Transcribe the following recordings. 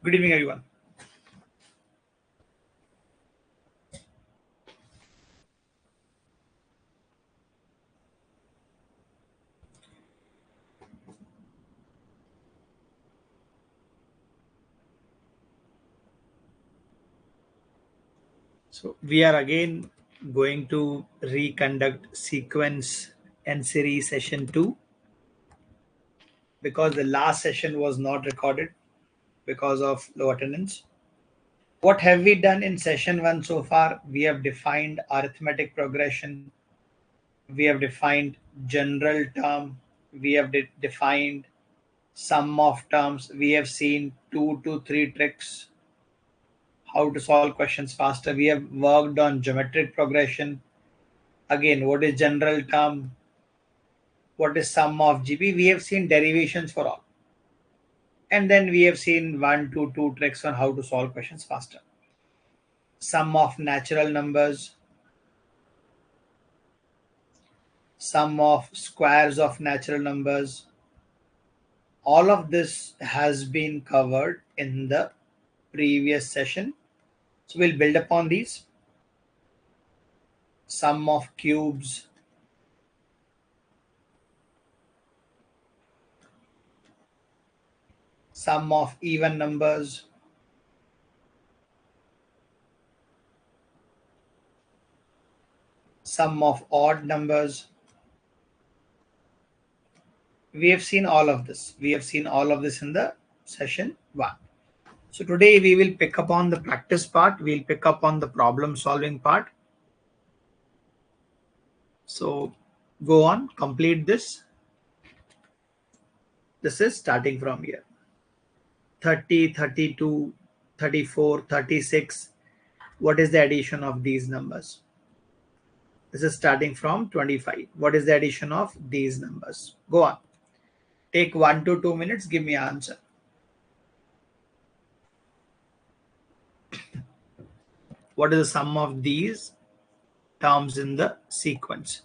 Good evening, everyone. So we are again going to reconduct sequence and series session 2 because the last session was not recorded because of low attendance. What have we done in session 1 so far? We have defined arithmetic progression. We have defined general term. We have defined sum of terms. We have seen 2 to 3 tricks how to solve questions faster. We have worked on geometric progression. Again, what is general term? What is sum of GB? We have seen derivations for all. And then we have seen 1 to 2 tricks on how to solve questions faster. Sum of natural numbers, sum of squares of natural numbers. All of this has been covered in the previous session. So we'll build upon these. Sum of cubes, sum of even numbers, sum of odd numbers. We have seen all of this. We have seen all of this in the session 1. So today we will pick up on the practice part. We'll pick up on the problem solving part. So go on, complete this. This is starting from here. 30, 32, 34, 36. What is the addition of these numbers? This is starting from 25. What is the addition of these numbers? Go on. Take 1 to 2 minutes. Give me an answer. What is the sum of these terms in the sequence?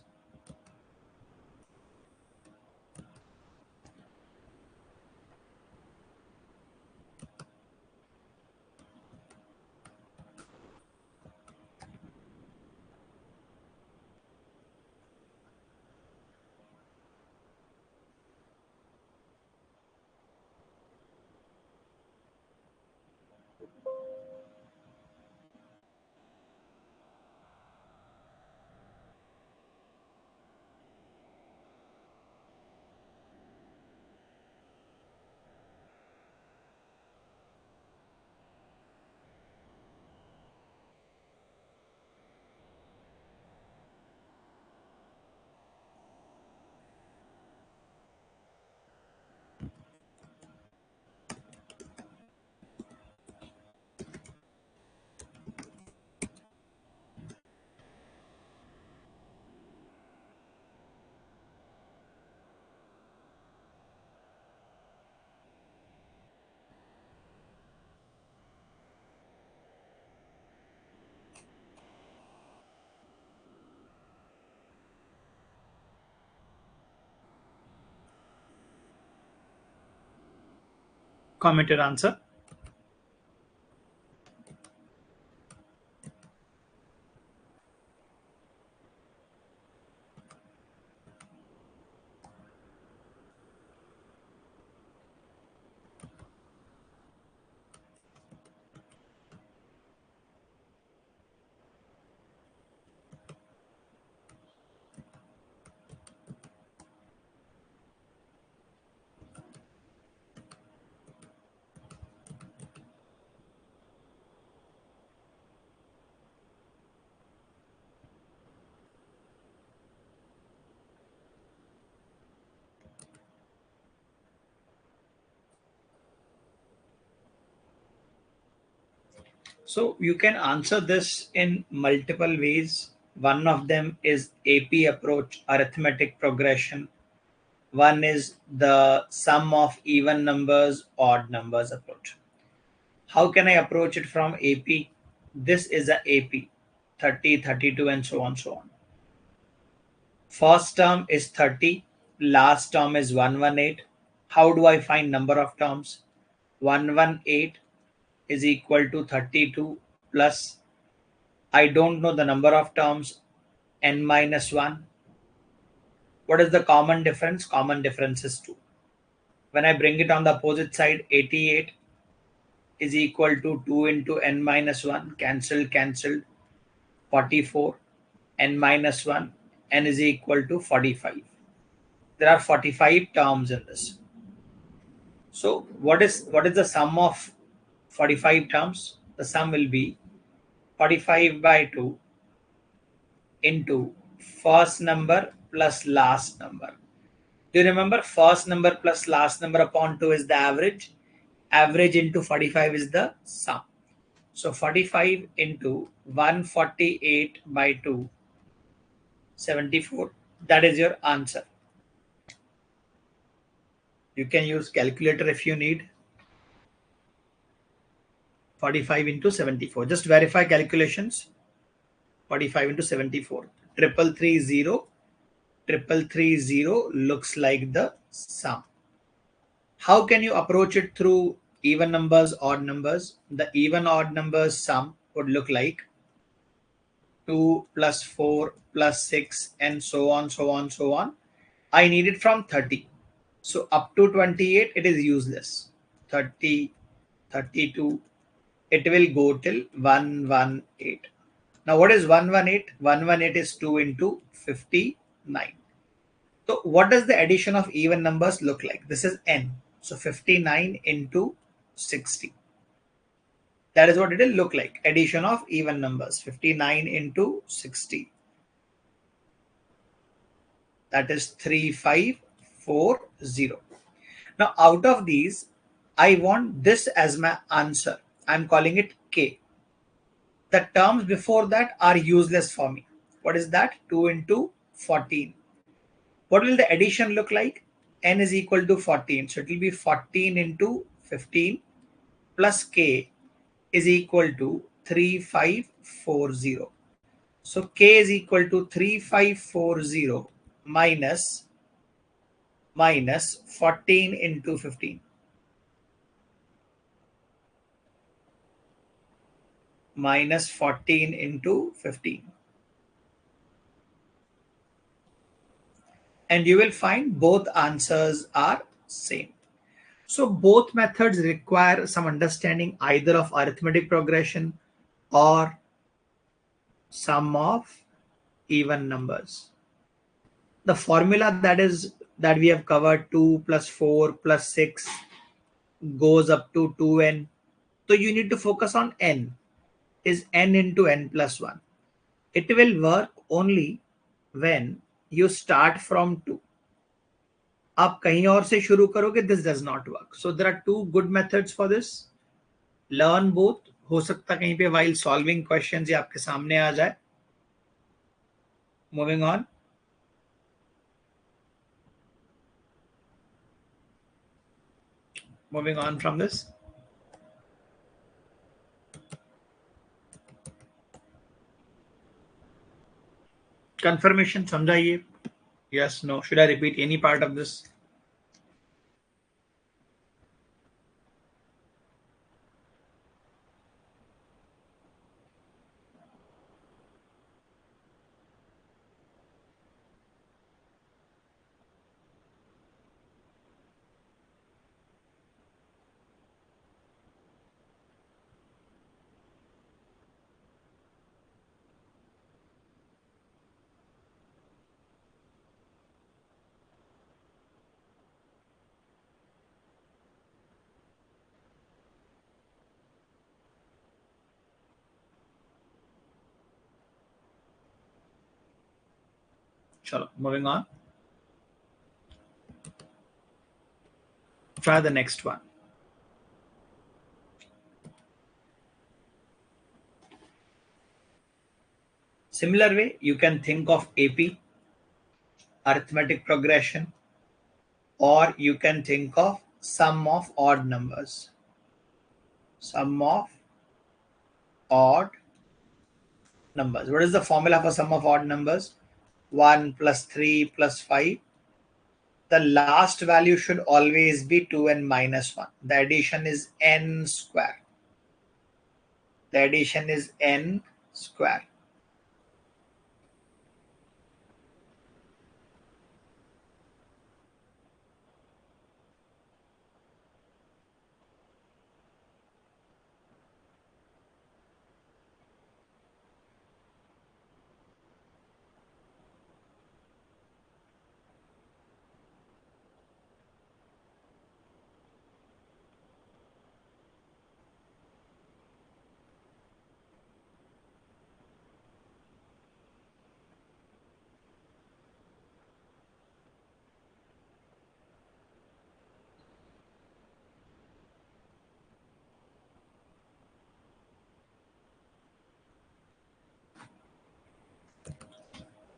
Comment your answer. So you can answer this in multiple ways. One of them is AP approach, arithmetic progression. One is the sum of even numbers, odd numbers approach. How can I approach it from AP? This is a AP, 30, 32, and so on, so on. First term is 30, last term is 118. How do I find number of terms? 118 is equal to 32 plus, I don't know the number of terms, n minus 1. What is the common difference? Common difference is 2. When I bring it on the opposite side, 88 is equal to 2 into n minus 1, cancelled, cancelled, 44, n minus 1, n is equal to 45. There are 45 terms in this. So what is the sum of 45 terms? The sum will be 45 by 2 into first number plus last number. Do you remember first number plus last number upon 2 is the average? Average into 45 is the sum. So 45 into 148 by 2, 74. That is your answer. You can use calculator if you need. 45 into 74. Just verify calculations. 45 into 74. 3330 looks like the sum. How can you approach it through even numbers, odd numbers? The even odd numbers sum would look like 2 plus 4 plus 6 and so on, so on, so on. I need it from 30. So up to 28, it is useless. 30, 32, it will go till 118. Now what is 118? 118 is 2 into 59. So what does the addition of even numbers look like? This is n. So 59 into 60. That is what it will look like. Addition of even numbers. 59 into 60. That is 3540. Now out of these, I want this as my answer. I'm calling it K. The terms before that are useless for me. What is that? 2 into 14. What will the addition look like? N is equal to 14. So it will be 14 into 15 plus K is equal to 3540. So K is equal to 3540 minus 14 into 15. Minus 14 into 15. And you will find both answers are same. So both methods require some understanding either of arithmetic progression or sum of even numbers. The formula that we have covered, 2 plus 4 plus 6 goes up to 2n. So you need to focus on n. Is n into n plus 1. It will work only when you start from 2. आप कहीं और से शुरू करोगे, this does not work. So there are two good methods for this. Learn both. हो सकता कहीं पे while solving questions ये आपके सामने आ जाए. Moving on. Moving on from this. Confirmation समझाइए. Yes, no. Should I repeat any part of this? Chalo, moving on. Try the next one. Similar way, you can think of AP, arithmetic progression, or you can think of sum of odd numbers. Sum of odd numbers. What is the formula for sum of odd numbers? 1 plus 3 plus 5. The last value should always be 2n minus 1. The addition is n square. The addition is n square.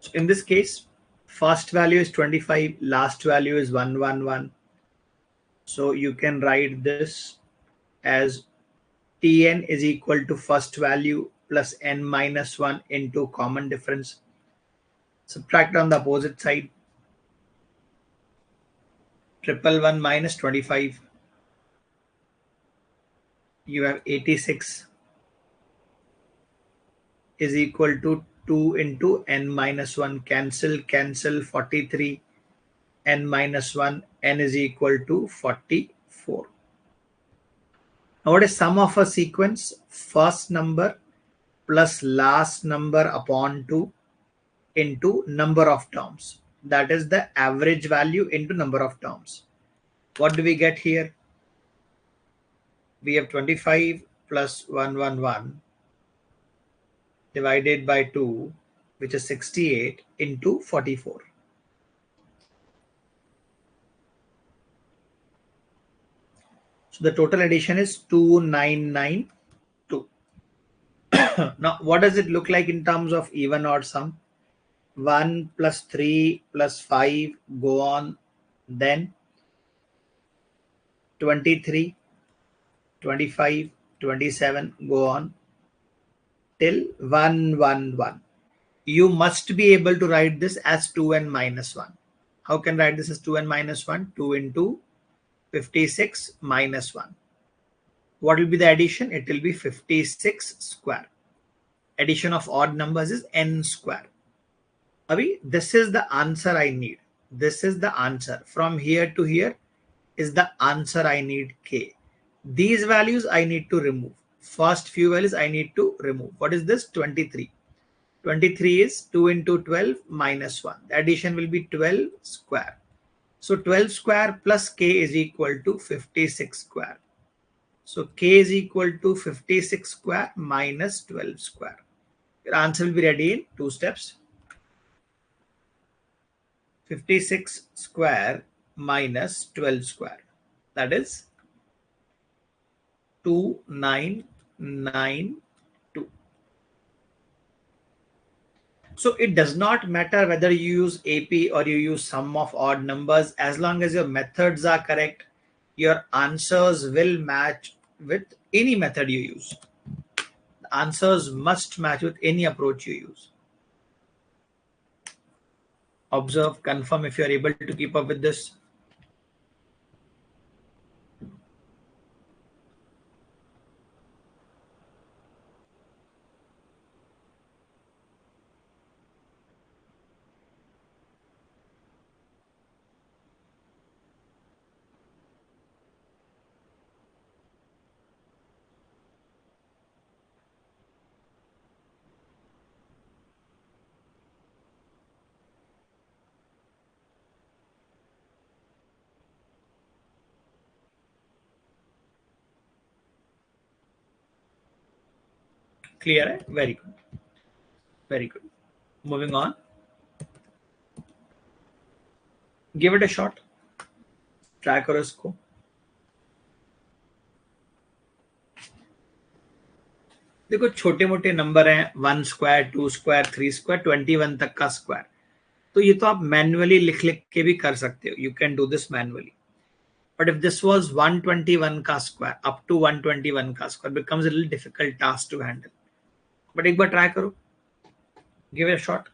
So in this case, first value is 25, last value is 111. So you can write this as Tn is equal to first value plus n minus 1 into common difference. Subtract on the opposite side. 111 minus 25. You have 86 is equal to 2 into n minus 1. Cancel 43. N minus 1. N is equal to 44. Now what is sum of a sequence? First number plus last number upon 2 into number of terms. That is the average value into number of terms. What do we get here? We have 25 plus 111 divided by 2, which is 68 into 44. So the total addition is 2992. Now, what does it look like in terms of even odd sum? 1 plus 3 plus 5, go on. Then 23, 25, 27, go on till 111. You must be able to write this as 2n minus 1. How can I write this as 2n minus 1? 2 into 56 minus 1. What will be the addition? It will be 56 square. Addition of odd numbers is n square. Abhi, this is the answer I need. This is the answer. From here to here is the answer I need, k. These values I need to remove. First few values I need to remove. What is this? 23. 23 is 2 into 12 minus 1. The addition will be 12 square. So 12 square plus k is equal to 56 square. So k is equal to 56 square minus 12 square. Your answer will be ready in 2 steps. 56 square minus 12 square. That is 2992. So it does not matter whether you use AP or you use sum of odd numbers. As long as your methods are correct, your answers will match with any method you use. The answers must match with any approach you use. Observe, confirm if you are able to keep up with this. Clear? Eh? Very good. Very good. Moving on. Give it a shot. Try करो इसको. देखो छोटे मोटे number हैं 1 square 2 square 3 square 21 तक का square, तो ये तो आप मैन्युअली लिख लिख के भी कर सकते हो. You can do this manually. But if this was 121 का स्क्वायर अप टू 121 का square becomes a little difficult task to handle. But एक बार ट्राई करो. Give it a shot.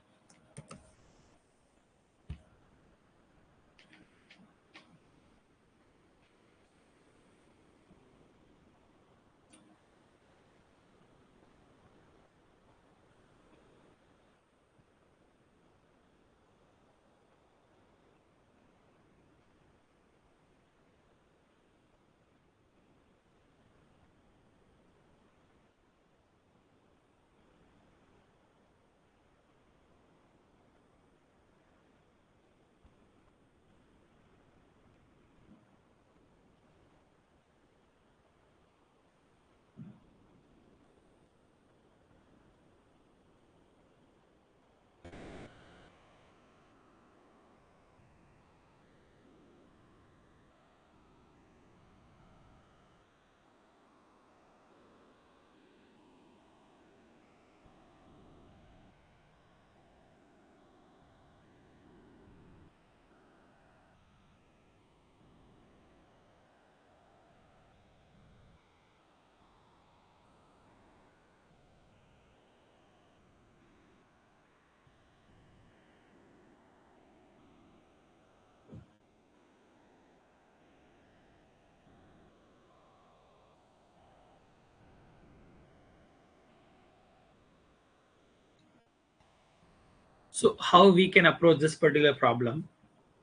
So how we can approach this particular problem?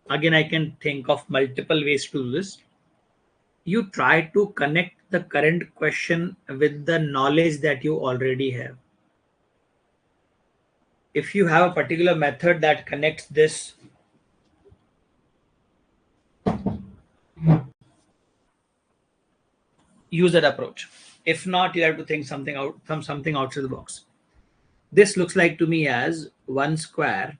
Again, I can think of multiple ways to do this. You try to connect the current question with the knowledge that you already have. If you have a particular method that connects this, use that approach. If not, you have to think something out from something outside the box. This looks like to me as 1 square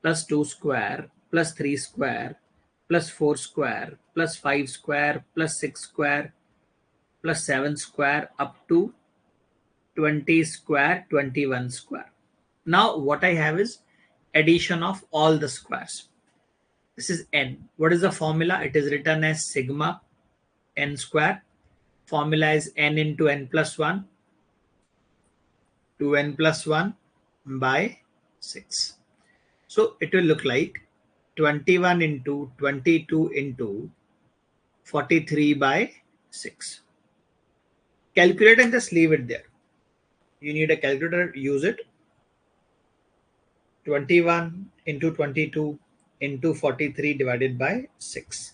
plus 2 square plus 3 square plus 4 square plus 5 square plus 6 square plus 7 square up to 20 square, 21 square. Now what I have is addition of all the squares. This is n. What is the formula? It is written as sigma n square. Formula is n into n plus 1 to n plus 1 by 6. So it will look like 21 into 22 into 43 by 6. Calculate and just leave it there. You need a calculator, use it. 21 into 22 into 43 divided by 6.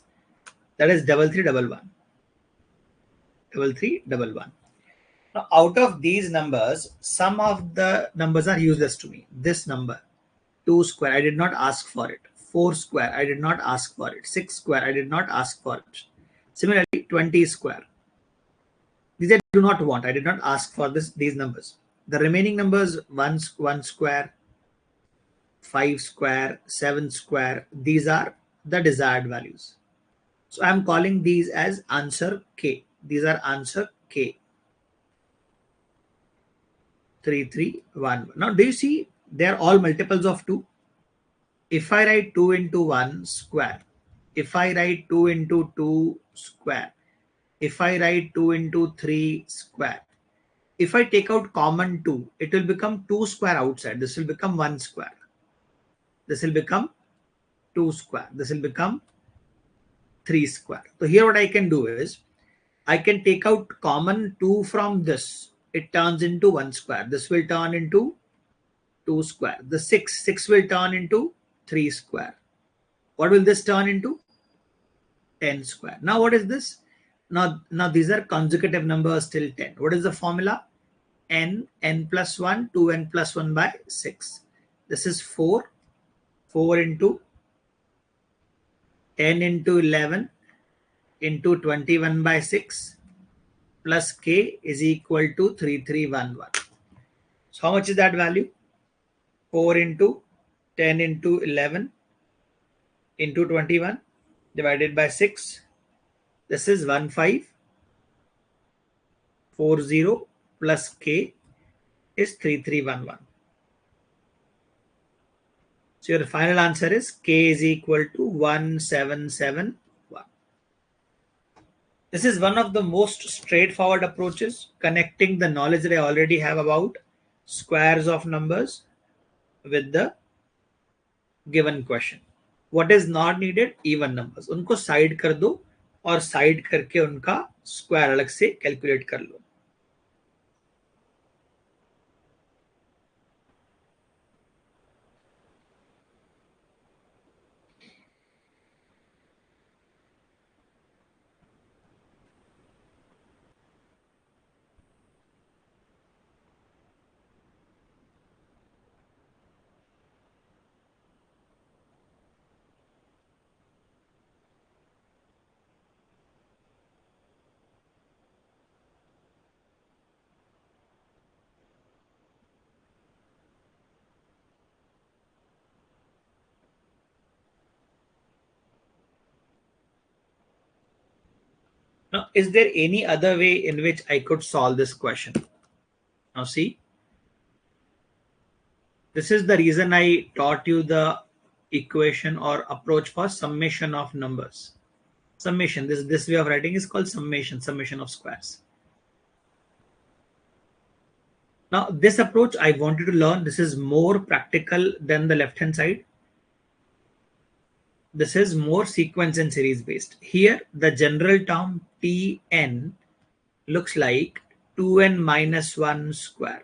That is 3311. 3311. Now, out of these numbers, some of the numbers are useless to me. This number, 2 square, I did not ask for it. 4 square, I did not ask for it. 6 square, I did not ask for it. Similarly, 20 square. These I do not want. I did not ask for these numbers. The remaining numbers, 1 square, 5 square, 7 square, these are the desired values. So I am calling these as answer K. These are answer K. 3311. Now do you see they are all multiples of 2? If I write 2 into 1 square, if I write 2 into 2 square, if I write 2 into 3 square, if I take out common 2, it will become 2 square outside. This will become 1 square. This will become 2 square. This will become 3 square. So here what I can do is I can take out common 2 from this. It turns into 1 square. This will turn into 2 square. The 6 will turn into 3 square. What will this turn into? 10 square. Now what is this? Now these are consecutive numbers till 10. What is the formula? N plus 1, 2n plus 1 by 6. This is 4. 4 into 10 into 11 into 21 by 6 plus k is equal to 3311. So how much is that value? 4 into 10 into 11 into 21 divided by 6. This is 1540 plus k is 3311. So your final answer is k is equal to 1771. This is one of the most straightforward approaches, connecting the knowledge that I already have about squares of numbers with the given question. What is not needed? Even numbers. उनको side कर दो और side करके उनका square अलग से calculate कर लो. Now, is there any other way in which I could solve this question? Now see, this is the reason I taught you the equation or approach for summation of numbers. Summation, this way of writing is called summation of squares. Now this approach I want you to learn. This is more practical than the left hand side. This is more sequence and series based. Here the general term Tn looks like 2n minus 1 square.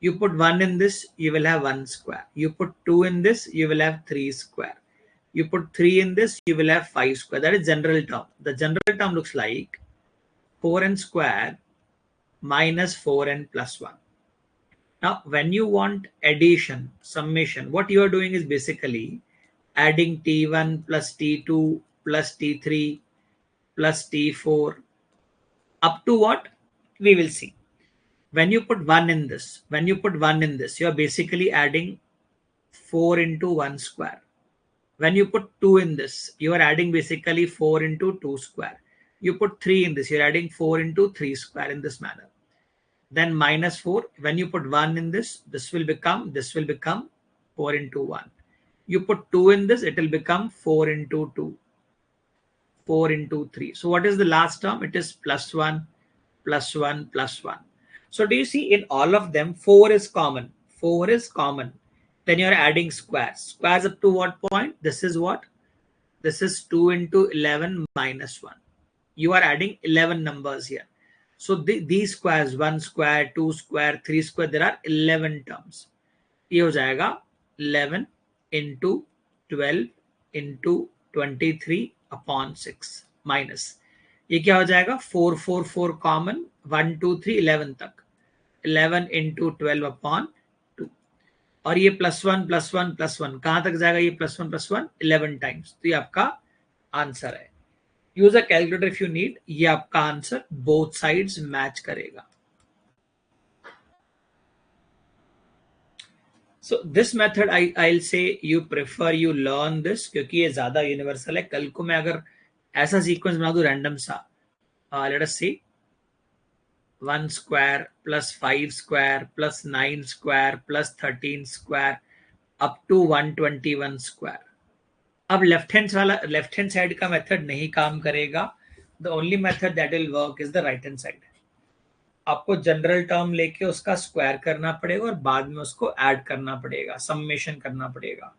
You put 1 in this, you will have 1 square. You put 2 in this, you will have 3 square. You put 3 in this, you will have 5 square. That is general term. The general term looks like 4n square minus 4n plus 1. Now, when you want addition, summation, what you are doing is basically adding t1 plus t2 plus t3 plus t4 up to what? We will see. When you put 1 in this, you are basically adding 4 into 1 square. When you put 2 in this, you are adding basically 4 into 2 square. You put 3 in this, you're adding 4 into 3 square in this manner. Then minus 4, when you put 1 in this, this will become 4 into 1. You put 2 in this, it will become 4 into 2, 4 into 3. So what is the last term? It is plus 1, plus 1, plus 1. So do you see in all of them, 4 is common. 4 is common. Then you're adding squares. Squares up to what point? This is what? This is 2 into 11 minus 1. You are adding 11 numbers here. So these squares, 1 square, 2 square, 3 square, there are 11 terms. ये हो जाएगा 11 into 12 into 23 upon 6 minus ये क्या हो जाएगा 4 4 4 common 1 2 3 11 तक 11 into 12 upon 2 और ये +1 कहां तक जाएगा ये +1 11 टाइम्स तो ये आपका आंसर है use a calculator if you need ये आपका आंसर बोथ साइड्स मैच करेगा So this method I'll say you prefer you learn this क्योंकि ये ज्यादा यूनिवर्सल है कल को मैं अगर ऐसा सीक्वेंस बना दूं रैंडम सा let us see 1 square plus 5 square plus 9 square plus 13 square up to 121 square अब लेफ्ट हैंड साइड का मेथड नहीं काम करेगा the only method that will work is the right hand side आपको जनरल टर्म लेके उसका square करना पड़ेगा और बाद में उसको ऐड करना पड़ेगा सम्मेशन करना पड़ेगा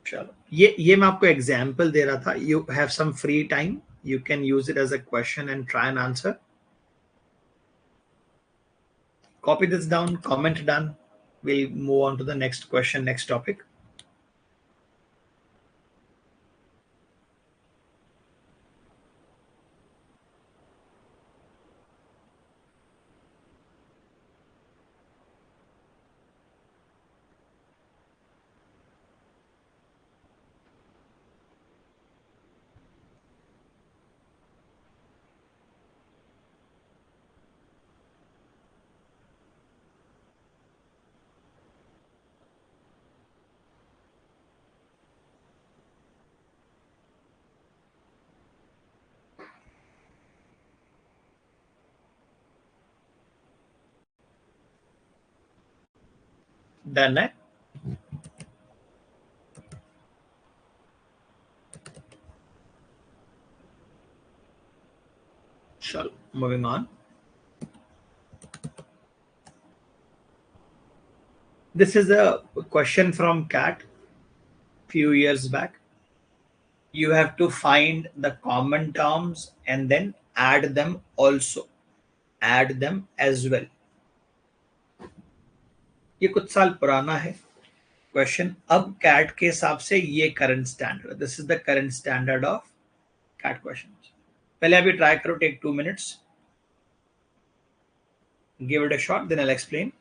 चलो ये मैं आपको एग्जांपल दे रहा था you have some free time you can use it as a question and try an answer copy this down comment done we'll move on to the next question next topic done है चलो moving on this is a question from cat few years back you have to find the common terms and then add them also add them as well ये कुछ साल पुराना है question अब cat के हिसाब से ये current standard this is the current standard of CAT question पहले अभी ट्राई करो take 2 minutes give it a shot then I'll explain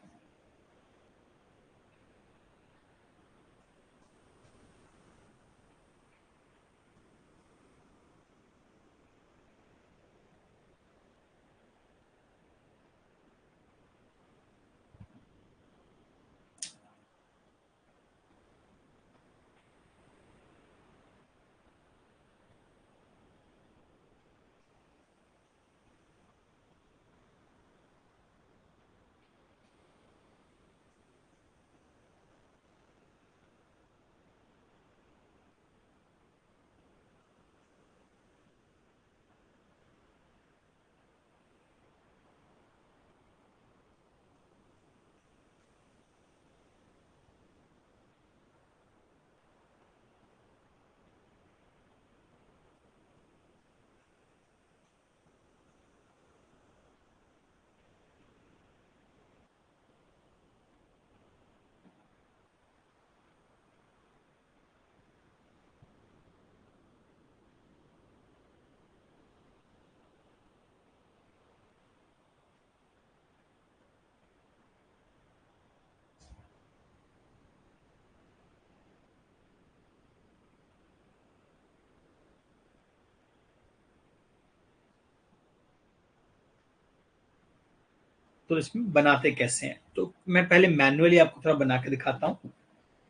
तो इसमें बनाते कैसे हैं, तो मैं पहले मैनुअली आपको थोड़ा बना के दिखाता हूँ.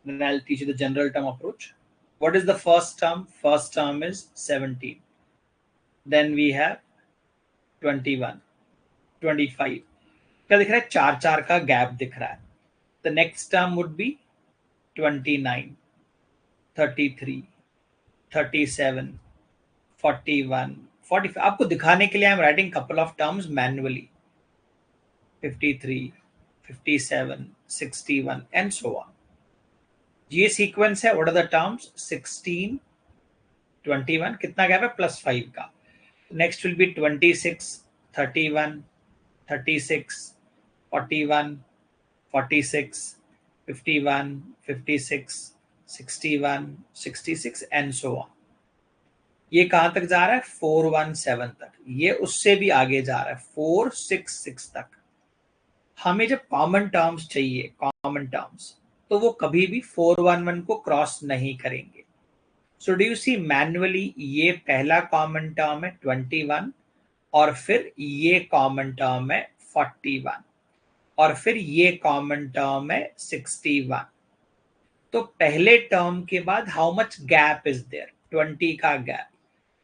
Then I'll teach you the general term approach. What is the first term? First term is 17. Then we have 21, 25. क्या दिख रहा है? चार चार का गैप दिख रहा है. The next term would be 29, 33, 37, 41, 45. आपको दिखाने के लिए I am writing couple of terms manually. 53, 57, 61 and so on. ये सीक्वेंस है. What are the terms? 16, 21, कितना गैप है? +5 का. Next will be 26, 31, 36, 41, 46, 51, 56, 61, 66 and so on. ये कहां तक जा रहा है? 417 तक. ये उससे भी आगे जा रहा है 466 तक. हमें जब कॉमन टर्म्स चाहिए, कॉमन टर्म्स, तो वो कभी भी 411 को क्रॉस नहीं करेंगे. So do you see manually ये पहला कॉमन टर्म है 21, और फिर ये कॉमन टर्म है 41, और फिर ये कॉमन टर्म है 61. तो पहले टर्म के बाद how much gap is there? 20 का गैप.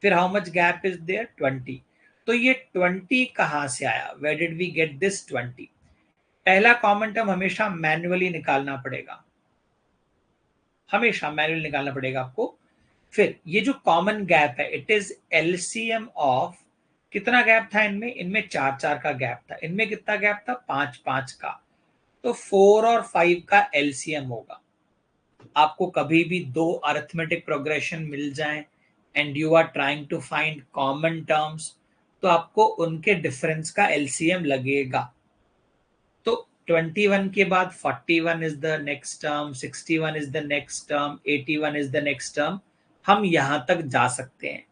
फिर how much gap is there? 20. तो ये 20 कहां से आया? Where did we get this 20? पहला कॉमन टर्म हमेशा मैन्युअली निकालना पड़ेगा, हमेशा मैनुअली निकालना पड़ेगा आपको. फिर ये जो कॉमन गैप है, इट इज एलसीएम ऑफ, कितना गैप था इनमें? इनमें चार चार का गैप था. इनमें कितना गैप था? पांच पांच का. तो 4 और 5 का एलसीएम होगा. आपको कभी भी दो अरिथमेटिक प्रोग्रेशन मिल जाएं and you are trying to find common terms, तो आपको उनके डिफरेंस का एलसीएम लगेगा. तो 21 के बाद 41 is the next term, 61 is the next term, 81 is the next term. हम यहां तक जा सकते हैं.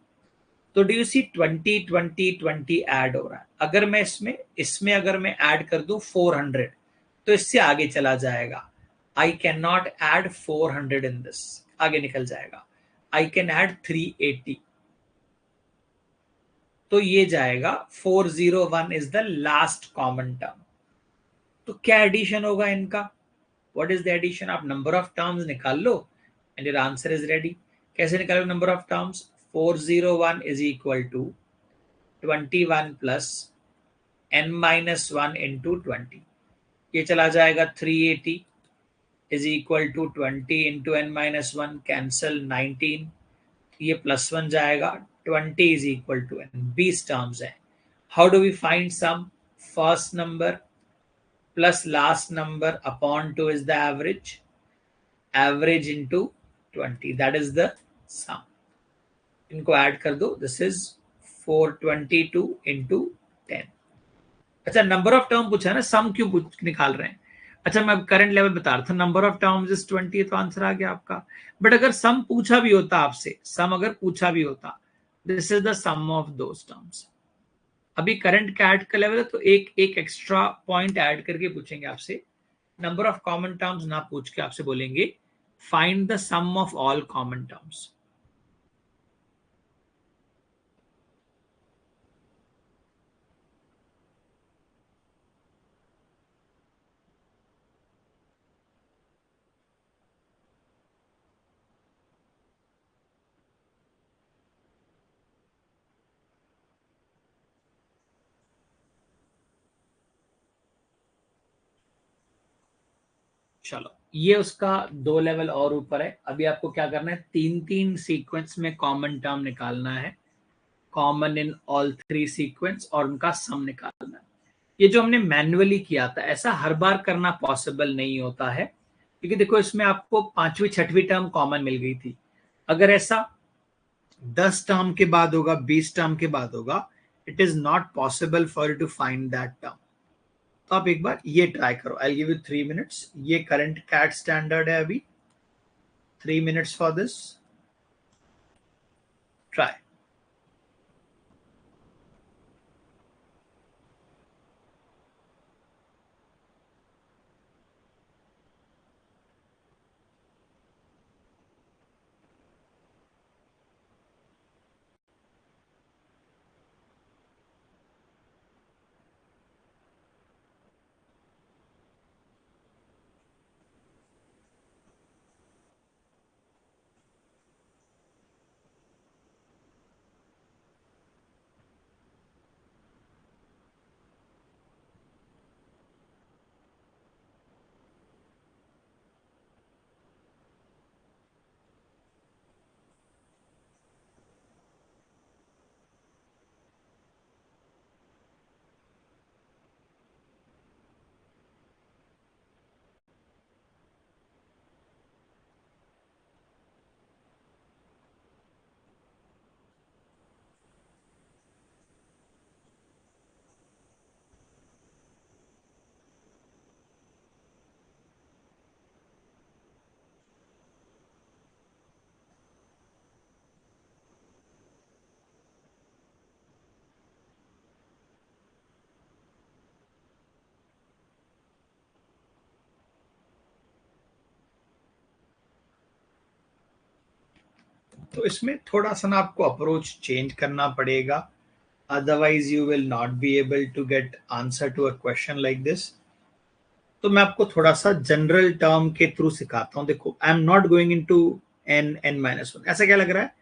तो डू यू सी 20 20 20 ऐड हो रहा है. अगर मैं इसमें अगर मैं ऐड कर दूं 400, तो इससे आगे चला जाएगा. I can not add 400 in this, आगे निकल जाएगा. आई कैन ऐड 380, तो ये जाएगा 401 is the last common term. तो क्या एडिशन होगा इनका? What is the addition? आप नंबर ऑफ टर्म्स निकाल लो and your answer is ready. कैसे निकालो number of terms? 401 is equal to 21 plus n-1 into 20. ये चला जाएगा 380 is equal to 20 into n-1, cancel 19. ये +1 जाएगा. 20 is equal to n. 20 terms है. How do we find some? First number plus last number upon 2 is the average. Average into 20, that is the sum. इनको add कर दो. This is 422 into 10. अच्छा, number of term पूछा है ना, सम क्यों निकाल रहे हैं? अच्छा, मैं करंट लेवल बता रहा था. नंबर ऑफ टर्म्स इज 20, तो आंसर आ गया आपका. बट अगर सम पूछा भी होता आपसे, सम अगर पूछा भी होता, this is the sum of those terms. अभी करंट का ऐड का लेवल है, तो एक एक एक्स्ट्रा पॉइंट ऐड करके पूछेंगे आपसे. नंबर ऑफ कॉमन टर्म्स ना पूछ के आपसे बोलेंगे find the sum of all common terms. चलो, ये उसका 2 लेवल और ऊपर है. अभी आपको क्या करना है? 3-3 सीक्वेंस में कॉमन टर्म निकालना है, कॉमन इन ऑल 3 सीक्वेंस, और उनका सम निकालना है. ये जो हमने मैन्युअली किया था, ऐसा हर बार करना पॉसिबल नहीं होता है, क्योंकि देखो इसमें आपको 5वीं 6वीं टर्म कॉमन मिल गई थी. अगर ऐसा 10 टर्म के बाद होगा, 20 टर्म के बाद होगा, it is not possible for you to find that term. तो आप एक बार ये ट्राई करो. I give you 3 minutes. ये करंट कैट स्टैंडर्ड है अभी. 3 मिनट्स फॉर दिस. ट्राई. तो इसमें थोड़ा सा ना आपको अप्रोच चेंज करना पड़ेगा, otherwise you will not be able to get answer to a question like this. तो मैं आपको थोड़ा सा जनरल टर्म के थ्रू सिखाता हूं। देखो, I am not going into n-1। ऐसा क्या लग रहा है?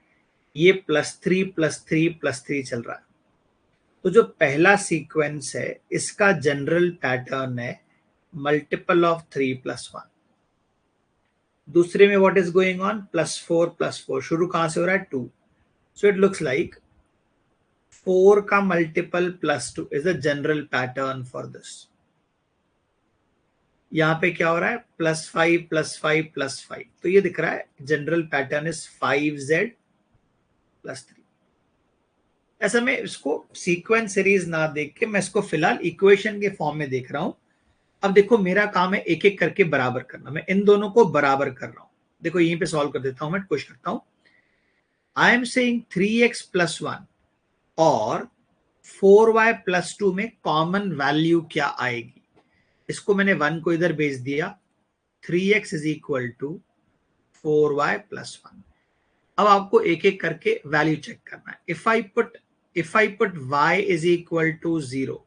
ये +3 चल रहा है। तो जो पहला सीक्वेंस है इसका जनरल पैटर्न है मल्टीपल ऑफ 3+1। दूसरे में व्हाट इज गोइंग ऑन? +4 शुरू कहां से हो रहा है? 2। सो इट लुक्स लाइक 4 का multiple +2 is the general pattern for this. यहां पे क्या हो रहा है? +5 तो ये दिख रहा है जनरल पैटर्न इज 5z+3। ऐसा मैं इसको सीक्वेंस सीरीज ना देख के मैं इसको फिलहाल इक्वेशन के फॉर्म में देख रहा हूं। अब देखो, मेरा काम है एक एक करके बराबर करना। मैं इन दोनों को बराबर कर रहा हूं। देखो, यहीं पे सॉल्व कर देता हूं, मैं कोशिश करता हूं। आई एम सेइंग 3x+1 और 4y+2 में कॉमन वैल्यू क्या आएगी? इसको मैंने 1 को इधर भेज दिया। 3x is equal to 4y+1। अब आपको एक एक करके वैल्यू चेक करना है। If I put y is equal to 0,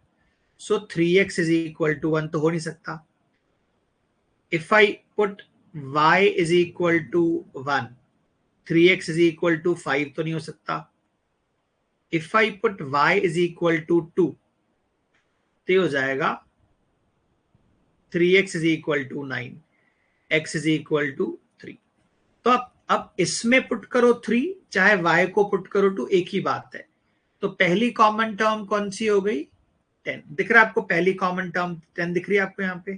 so 3x is equal to 1 तो हो नहीं सकता। If I put y is equal to 1, 3x is equal to 5 तो नहीं हो सकता। If I put y is equal to 2, तो ये हो जाएगा 3x is equal to 9, x is equal to 3। तो अब इसमें पुट करो 3, चाहे y को पुट करो 2, एक ही बात है। तो पहली कॉमन टर्म कौन सी हो गई? 10। दिख रहा है आपको? पहली कॉमन टर्म 10 दिख रही है आपको यहाँ पे।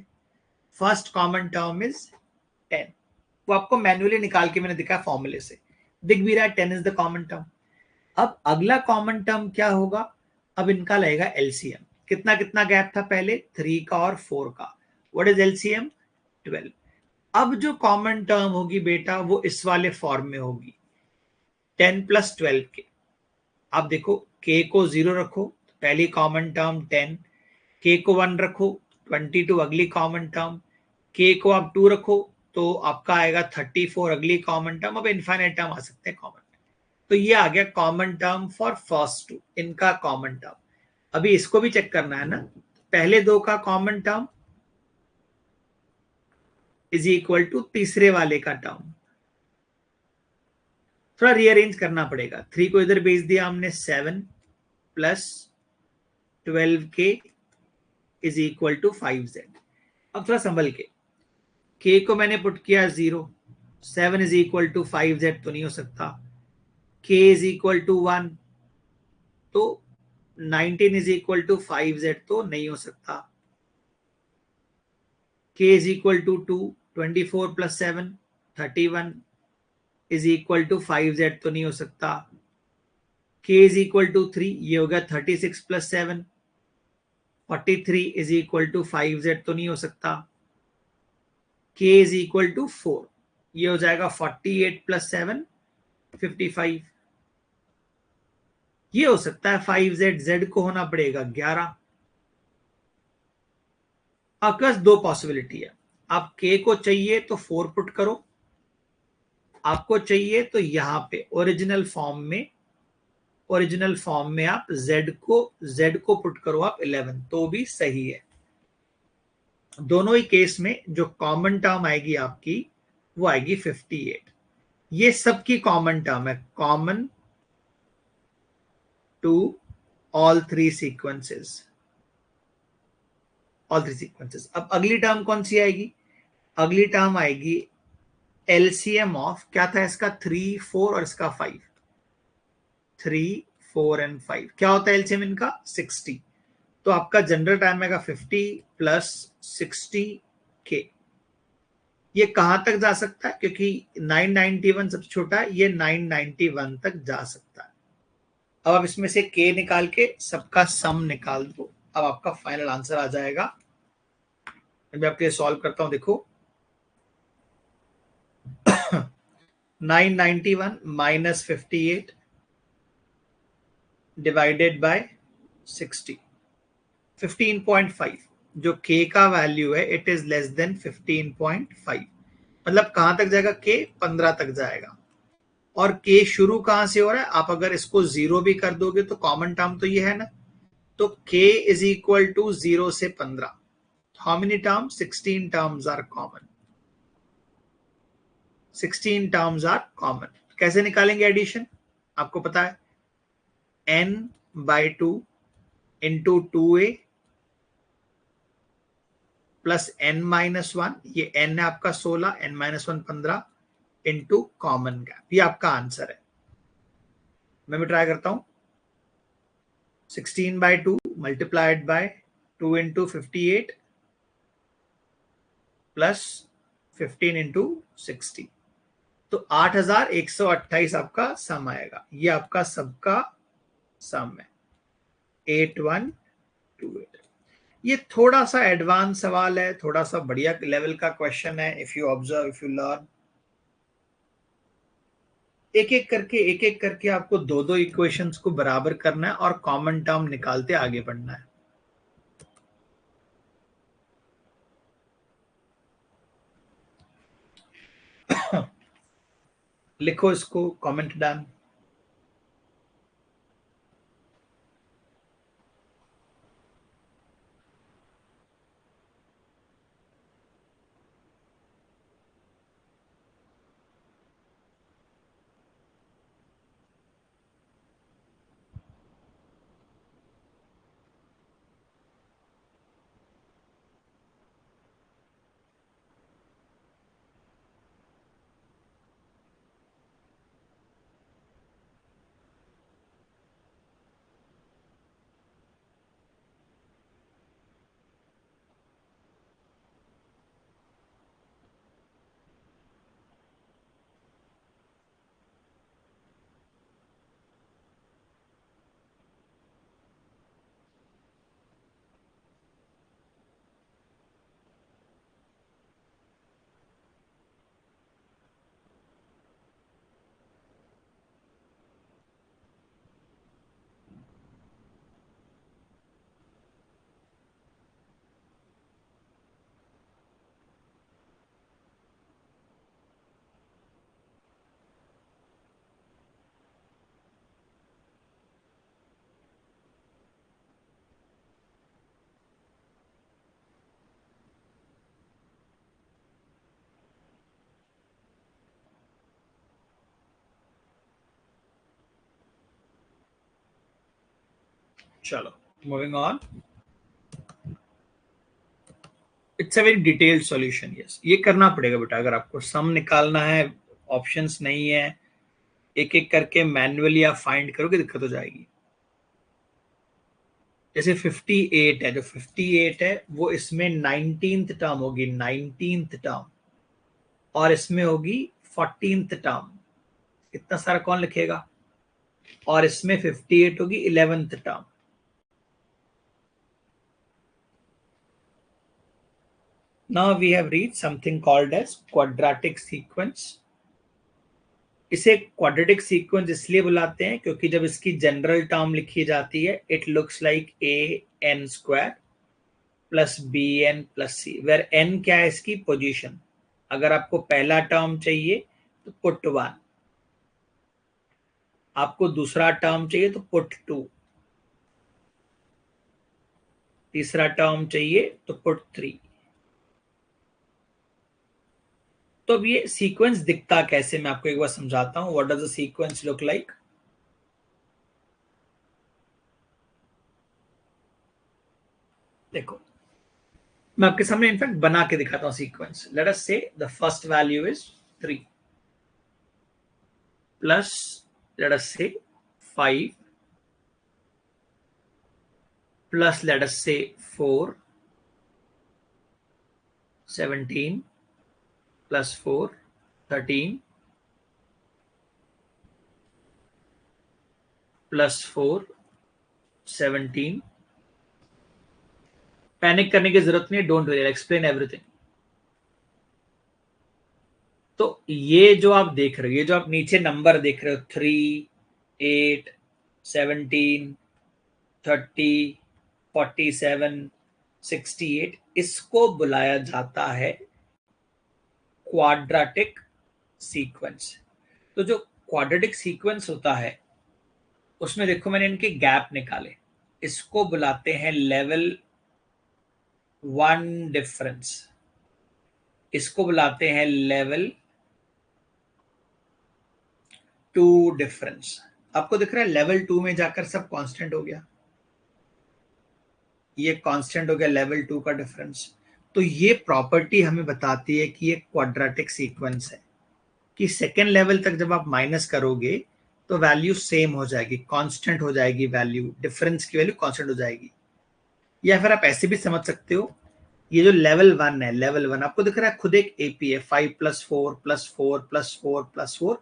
First common term is 10। वो आपको मैन्युअली निकाल के मैंने दिखाया फॉर्मूले से, दिख भी रहा है 10 इज द कॉमन टर्म। अब अगला कॉमन टर्म क्या होगा? अब इनका लगेगा एलसीएम। कितना कितना गैप था पहले? 3 का और 4 का। What is LCM? 12। अब जो कॉमन टर्म होगी बेटा वो इस वाले फॉर्म में होगी, 10 + 12 के। अब देखो, k को 0 रखो, पहली कॉमन टर्म 10, k को 1 रखो 22 अगली कॉमन टर्म, k को आप 2 रखो तो आपका आएगा 34 अगली कॉमन टर्म। अब इनफाइनाइट टर्म आ सकते हैं कॉमन। तो ये आ गया कॉमन टर्म फॉर फर्स्ट 2, इनका कॉमन टर्म। अभी इसको भी चेक करना है ना। पहले दो का common term is equal to तीसरे वाले का टर्म। थोड़ा रीअरेंज करना पड़ेगा। 3 को इधर भेज दिया हमने, 7 + 12k is equal to 5z। अब थोड़ा संभल के, k को मैंने पुट किया 0, 7 इज इक्वल टू 5z तो नहीं हो सकता। k इज इक्वल टू 1, तो 19 इज इक्वल टू 5z तो नहीं हो सकता। k is equal to 2, 24 + 7 31 is equal to 5z तो नहीं हो सकता। k इज इक्वल टू 3, ये हो गया 36 + 7 43 इज इक्वल टू 5z तो नहीं हो सकता। k इज इक्वल टू 4, ये हो जाएगा 48 + 7 55। ये हो सकता है 5z, z को होना पड़ेगा 11। आपके पास दो पॉसिबिलिटी है। आप k को चाहिए तो 4 पुट करो, आपको चाहिए तो यहां पे ओरिजिनल फॉर्म में आप z को पुट करो आप 11, तो भी सही है। दोनों ही केस में जो कॉमन टर्म आएगी आपकी वो आएगी 58। ये सबकी कॉमन टर्म है, common to all three sequences. अब अगली टर्म कौन सी आएगी? अगली टर्म आएगी एलसीएम ऑफ, क्या था इसका? 3, 4 और इसका 5। 3, 4 एंड 5 क्या होता है एलसीएम इनका? 60। तो आपका जनरल टर्म आएगा 50 + 60k। ये कहां तक जा सकता है? क्योंकि 991 सबसे छोटा है, ये 991 तक जा सकता है। अब आप इसमें से k निकाल के सबका सम निकाल दो, अब आपका फाइनल आंसर आ जाएगा। मैं आपके लिए सॉल्व करता हूं। देखो, 991 - 58 डिवाइडेड बाय 60, 15.5। जो k का वैल्यू है इट इज लेस देन 15.5, मतलब कहां तक जाएगा? k 15 तक जाएगा। और k शुरू कहां से हो रहा है? आप अगर इसको 0 भी कर दोगे तो कॉमन टर्म तो ये है ना, तो k इज इक्वल टू 0 से 15. How many terms? 16 terms are common. 16 terms are common. कैसे निकालेंगे एडिशन? आपको पता है, n by 2 into 2a plus n minus 1, ये n है आपका 16, n minus 1 15 into common gap. ये आपका आंसर है. मैं भी ट्राई करता हूं. 16 by 2 multiplied by 2 into 58 plus 15 into 60, तो 8128 आपका सम आएगा. ये आपका सबका सम है 8128. ये थोड़ा सा एडवांस सवाल है, थोड़ा सा बढ़िया लेवल का क्वेश्चन है. If you observe, if you learn, एक एक करके आपको दो दो इक्वेशंस को बराबर करना है और कॉमन टर्म निकालते आगे बढ़ना है. लिखो इसको, कमेंट डाउन. चलो, moving on. It's a very detailed solution. Yes, ये करना पड़ेगा बेटा. अगर आपको सम निकालना है, ऑप्शंस नहीं है, एक एक करके मैन्युअली आप फाइंड करोगे, दिक्कत हो जाएगी. जैसे 58 है, जो 58 है वो इसमें 19th टर्म होगी, 19th टर्म, और इसमें होगी 14th टर्म. इतना सारा कौन लिखेगा? और इसमें 58 होगी 11th term. Now we have reached something called as quadratic sequence. इसे क्वाड्रेटिक सीक्वेंस इसलिए बुलाते हैं क्योंकि जब इसकी जनरल टर्म लिखी जाती है, it looks like an square plus bn plus c, where n क्या है? इसकी पोजीशन. अगर आपको पहला टर्म चाहिए तो पुट 1, आपको दूसरा टर्म चाहिए तो पुट 2, तीसरा टर्म चाहिए तो पुट 3. तो अब ये सीक्वेंस दिखता कैसे, मैं आपको एक बार समझाता हूं. What does the sequence look like? देखो, मैं आपके सामने इनफैक्ट बना के दिखाता हूं सीक्वेंस. लेट अस से the first value is 3 plus let us से 5 प्लस लेट अस से 4, 17 प्लस 4, 13 प्लस 4, 17. पैनिक करने की जरूरत नहीं है, डोंट वरी, एक्सप्लेन एवरीथिंग. तो ये जो आप देख रहे हो, ये जो आप नीचे नंबर देख रहे हो, 3, 8, 17, 30, 47, 68, इसको बुलाया जाता है क्वाड्रेटिक सीक्वेंस. तो जो क्वाड्रेटिक सीक्वेंस होता है उसमें देखो मैंने इनके गैप निकाले, इसको बुलाते हैं लेवल 1 डिफरेंस, इसको बुलाते हैं लेवल 2 डिफरेंस। आपको दिख रहा है लेवल 2 में जाकर सब कांस्टेंट हो गया, ये कांस्टेंट हो गया लेवल 2 का डिफरेंस। तो ये प्रॉपर्टी हमें बताती है कि ये क्वाड्रेटिक सीक्वेंस है, कि सेकेंड लेवल तक जब आप माइनस करोगे तो वैल्यू सेम हो जाएगी, कांस्टेंट हो जाएगी, वैल्यू डिफरेंस की वैल्यू कांस्टेंट हो जाएगी। या फिर आप ऐसे भी समझ सकते हो, ये जो लेवल 1 है, लेवल 1 आपको दिख रहा है खुद एक एपी है, 5 + 4 + 4 + 4 + 4।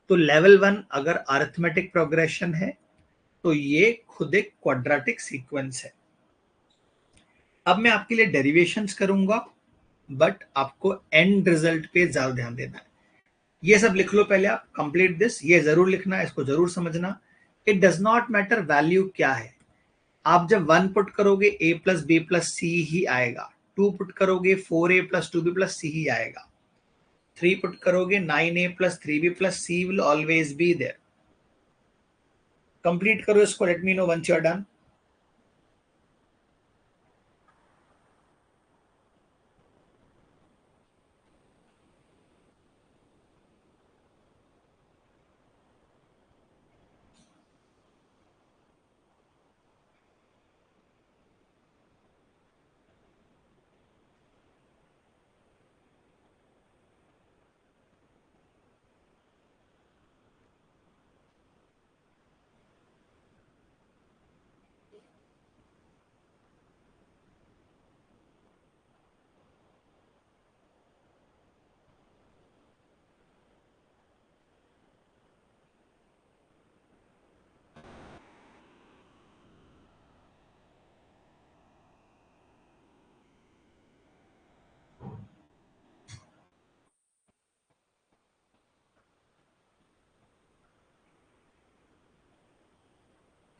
तो लेवल 1 अगर अरिथमेटिक प्रोग्रेशन है तो ये खुद एक क्वाड्रेटिक सीक्वेंस है। अब मैं आपके लिए डेरिवेशंस करूंगा, बट आपको एंड रिजल्ट पे ज्यादा ध्यान देना है। ये सब लिख लो पहले आप, कंप्लीट दिस, ये जरूर लिखना है, इसको जरूर समझना। It does not matter value क्या है, आप जब 1 पुट करोगे a + b + c ही आएगा, 2 पुट करोगे 4a + 2b + c ही आएगा, 3 पुट करोगे 9a + 3b + c will always be there. Complete करो इसको, let me know once you are done.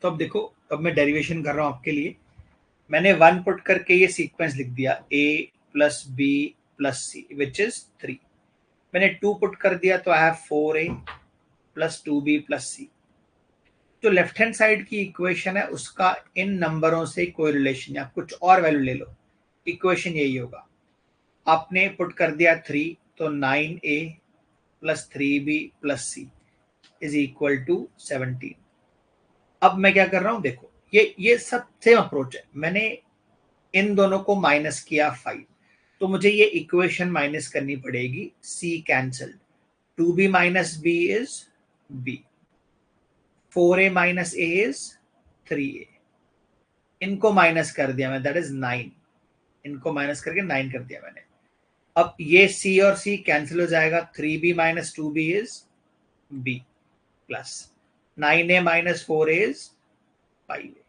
तो अब देखो, अब मैं डेरिवेशन कर रहा हूं आपके लिए। मैंने 1 पुट करके ये सीक्वेंस लिख दिया, a + b + c which is 3। मैंने 2 पुट कर दिया तो I have 4a + 2b + c। जो लेफ्ट हैंड साइड की इक्वेशन है उसका इन नंबरों से कोई रिलेशन नहीं, आप कुछ और वैल्यू ले लो, इक्वेशन यही होगा। आपने पुट कर दिया 3 तो 9a + 3b + c is equal to 17। अब मैं क्या कर रहा हूं, देखो ये सब सेम अप्रोच है। मैंने इन दोनों को माइनस किया 5, तो मुझे ये इक्वेशन माइनस करनी पड़ेगी, c cancelled, 2b - b is b, 4a - a is 3a। इनको माइनस कर दिया मैं, दैट इज 9, इनको माइनस करके 9 कर दिया मैंने। अब ये c और c कैंसिल हो जाएगा, 3b - 2b is b plus 9a - 4a is 5a।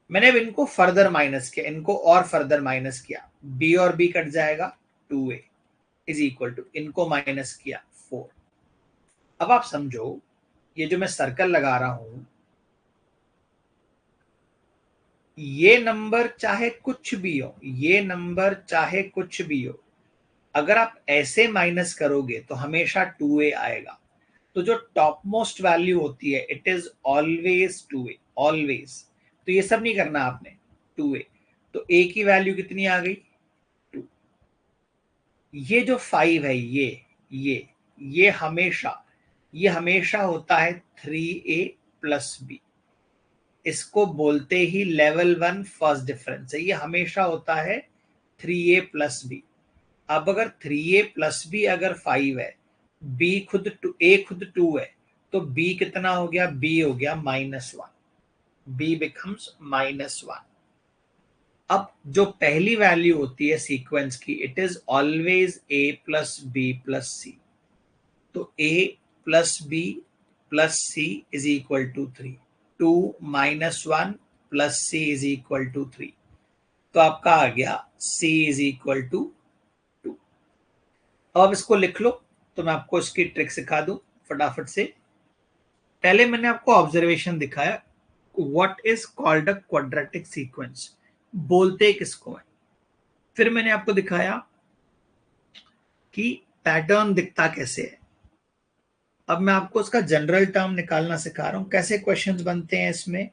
मैंने अब इनको फर्दर माइनस किया, इनको और फर्दर माइनस किया, b और b कट जाएगा, 2a इज इक्वल टू, इनको माइनस किया 4। अब आप समझो, ये जो मैं सर्कल लगा रहा हूं, ये नंबर चाहे कुछ भी हो, ये नंबर चाहे कुछ भी हो, अगर आप ऐसे माइनस करोगे तो हमेशा 2a आएगा। तो जो टॉप मोस्ट वैल्यू होती है it is always 2a, always. तो ये सब नहीं करना आपने, 2a। तो a की वैल्यू कितनी आ गई, 2। ये जो 5 है, ये हमेशा, ये हमेशा होता है 3a + b, इसको बोलते ही लेवल 1 फर्स्ट डिफरेंस है, ये हमेशा होता है 3a + b। अब अगर 3a + b अगर 5 है, b खुद a खुद 2 है, तो b कितना हो गया, b हो गया -1, b बिकम्स -1। अब जो पहली वैल्यू होती है सीक्वेंस की, it is always a + b + c। तो a + b + c is equal to 3, 2 - 1 + c is equal to 3। तो आपका आ गया c इज इक्वल टू 2। अब इसको लिख लो, तो मैं आपको इसकी ट्रिक सिखा दूं फटाफट से। पहले मैंने आपको ऑब्जर्वेशन दिखाया, what is called a quadratic sequence, बोलते किसको है। फिर मैंने आपको दिखाया कि पैटर्न दिखता कैसे है। अब मैं आपको उसका जनरल टर्म निकालना सिखा रहा हूं। कैसे क्वेश्चंस बनते हैं इसमें?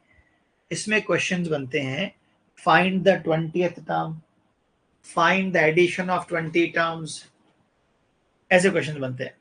इसमें क्वेश्चंस बनते हैं, find the 20th term, find the addition of 20 terms, ऐसे क्वेश्चंस बनते हैं।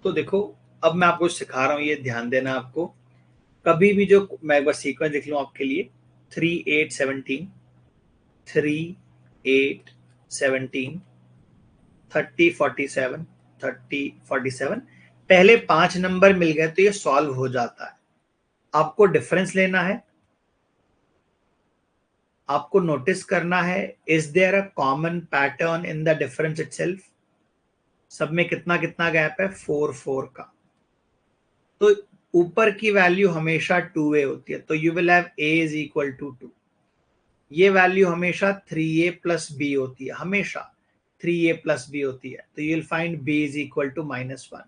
तो देखो, अब मैं आपको सिखा रहा हूं, ये ध्यान देना आपको। कभी भी जो मैं एक बार सीक्वेंस लिख लूं आपके लिए, 3 8 17, 3 8 17, 30 47, 30 47, पहले 5 नंबर मिल गए तो ये सॉल्व हो जाता है। आपको डिफरेंस लेना है, आपको नोटिस करना है, is there a common pattern in the difference itself? सब में कितना कितना गैप है? 4 4 का। तो ऊपर की वैल्यू हमेशा 2a होती है, तो you will have a is equal to 2। ये वैल्यू हमेशा 3a प्लस b होती है, हमेशा 3a प्लस b होती है, तो you will find b is equal to -1।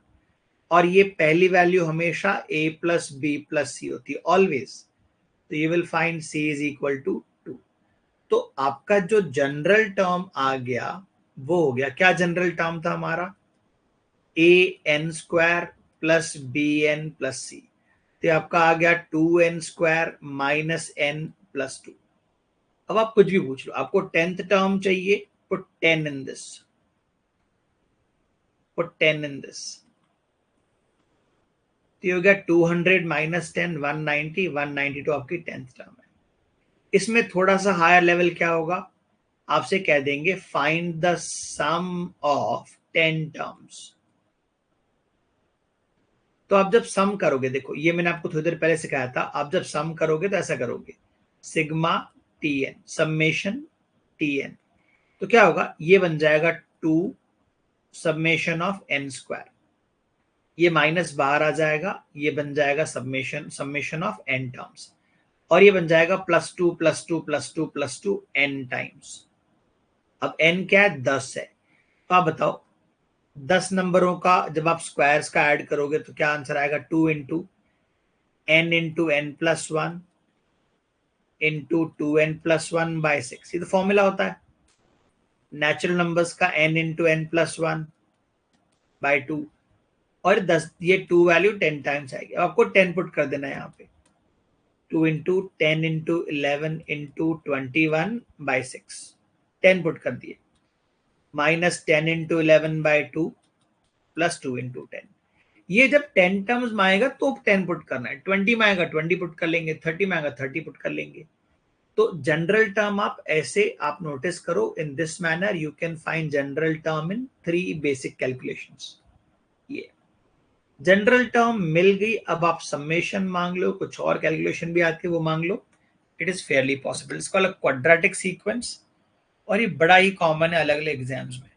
और ये पहली वैल्यू हमेशा a plus b plus c होती है, ऑलवेज, तो you will find c is equal to 2। तो आपका जो जनरल टर्म आ गया वो हो गया, क्या जनरल टर्म था हमारा? A n square plus b n plus c, तो आपका आ गया 2n² माइनस n प्लस 2। अब आप कुछ भी पूछ लो, आपको 10th टर्म चाहिए, put 10 in this, put 10 in this, तो ये हो गया 200 माइनस 10, 190, 192 आपकी 10th टर्म है। इसमें थोड़ा सा हायर लेवल क्या होगा, आपसे कह देंगे find the sum of 10 terms. तो आप जब सम करोगे, देखो ये मैंने आपको थोड़ी देर पहले सिखाया था, आप जब सम करोगे तो ऐसा करोगे, sigma T N, summation T N, तो क्या होगा, ये बन जाएगा 2 समेशन ऑफ एन स्क्वायर, ये माइनस बाहर आ जाएगा, ये बन जाएगा summation summation of N terms, और ये बन जाएगा +2 +2 +2 +2 एन टाइम्स। अब एन क्या है? 10 है। तो आप बताओ, 10 नंबरों का जब आप स्क्वायर्स का ऐड करोगे तो क्या आंसर आएगा? 2 इंटू n+1 इंटू 2n+1/6, ये तो फॉर्मूला होता है नेचुरल नंबर्स का, n × n+1/2। और 10, ये 2 वैल्यू 10 टाइम्स आएगी। अब आपको 10 पुट कर देना है यहाँ पे, 2 इंटू 10 इंटू 11 इंटू 21/6, 10 पुट कर दिए, माइनस 10 इंटू 11/2 प्लस 2 इंटू 10। ये जब 10 टर्म्स में आएगा तो 10 पुट करना है, 20 में आएगा 20 पुट कर लेंगे, 30 में आएगा 30 पुट कर लेंगे। तो जनरल टर्म आप ऐसे आप नोटिस करो, in this manner you can find general term in 3 basic calculations. ये जनरल टर्म मिल गई, अब आप समेशन मांग लो, कुछ और कैलकुलेशन भी आती है वो मांग लो, इट इज फेयरली पॉसिबल। इसको अलग क्वाड्रेटिक सीक्वेंस, और ये बड़ा ही कॉमन है अलग अलग एग्जाम्स में।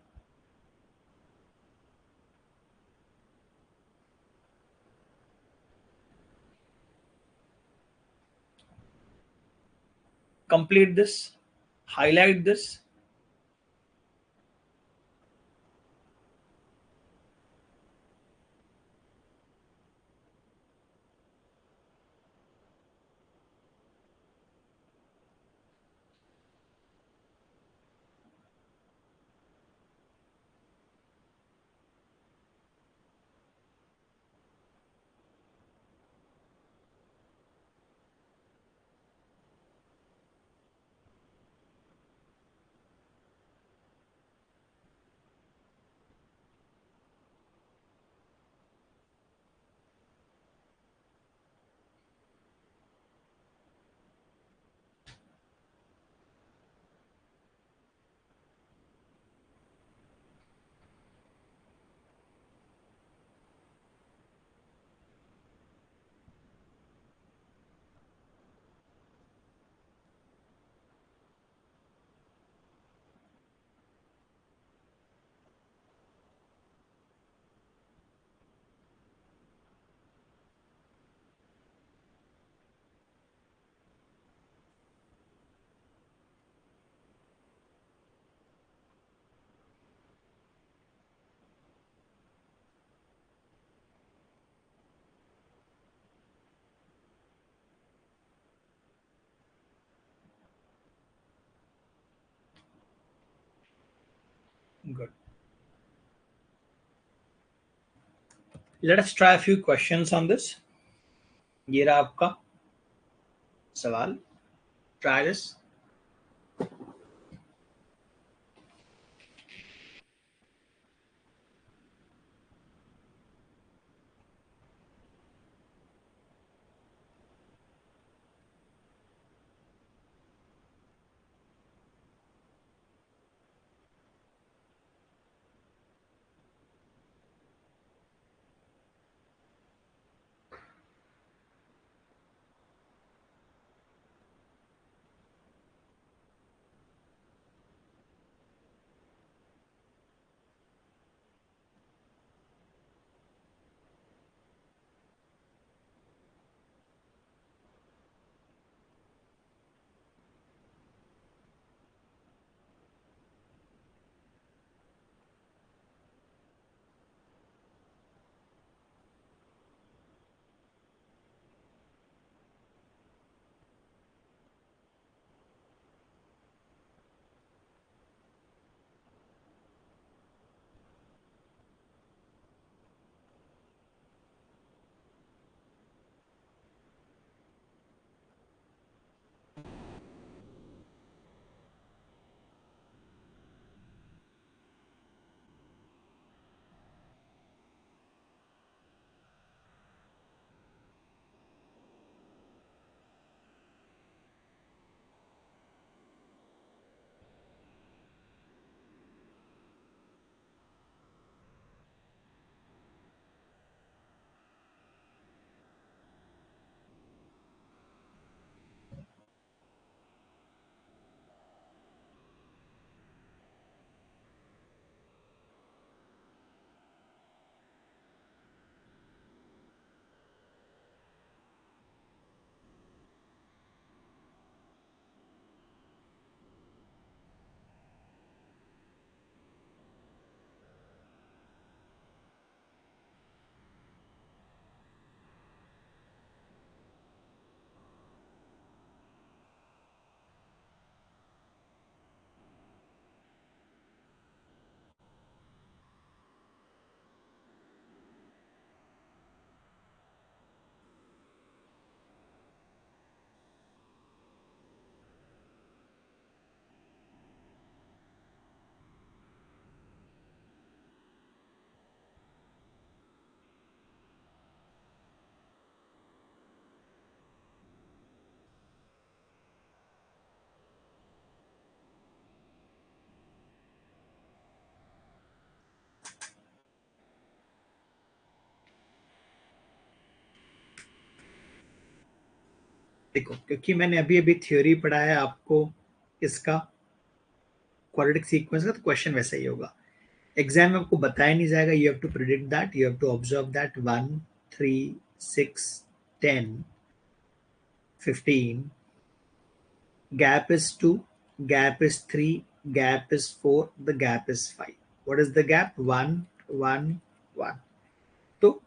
Complete this, highlight this. Good. Let us try a few questions on this. ये रहा आपका सवाल. Try this. देखो, क्योंकि मैंने अभी अभी थ्योरी पढ़ा है आपको इसका क्वाड्रेटिक सीक्वेंस का, तो क्वेश्चन वैसा ही होगा. एग्जाम में आपको बताया नहीं जाएगा. You have to predict that, you have to observe that 1 3 6 10 15 gap is 2, gap is 3, gap is 4, the gap is 5. what is the gap? 1 1 1. तो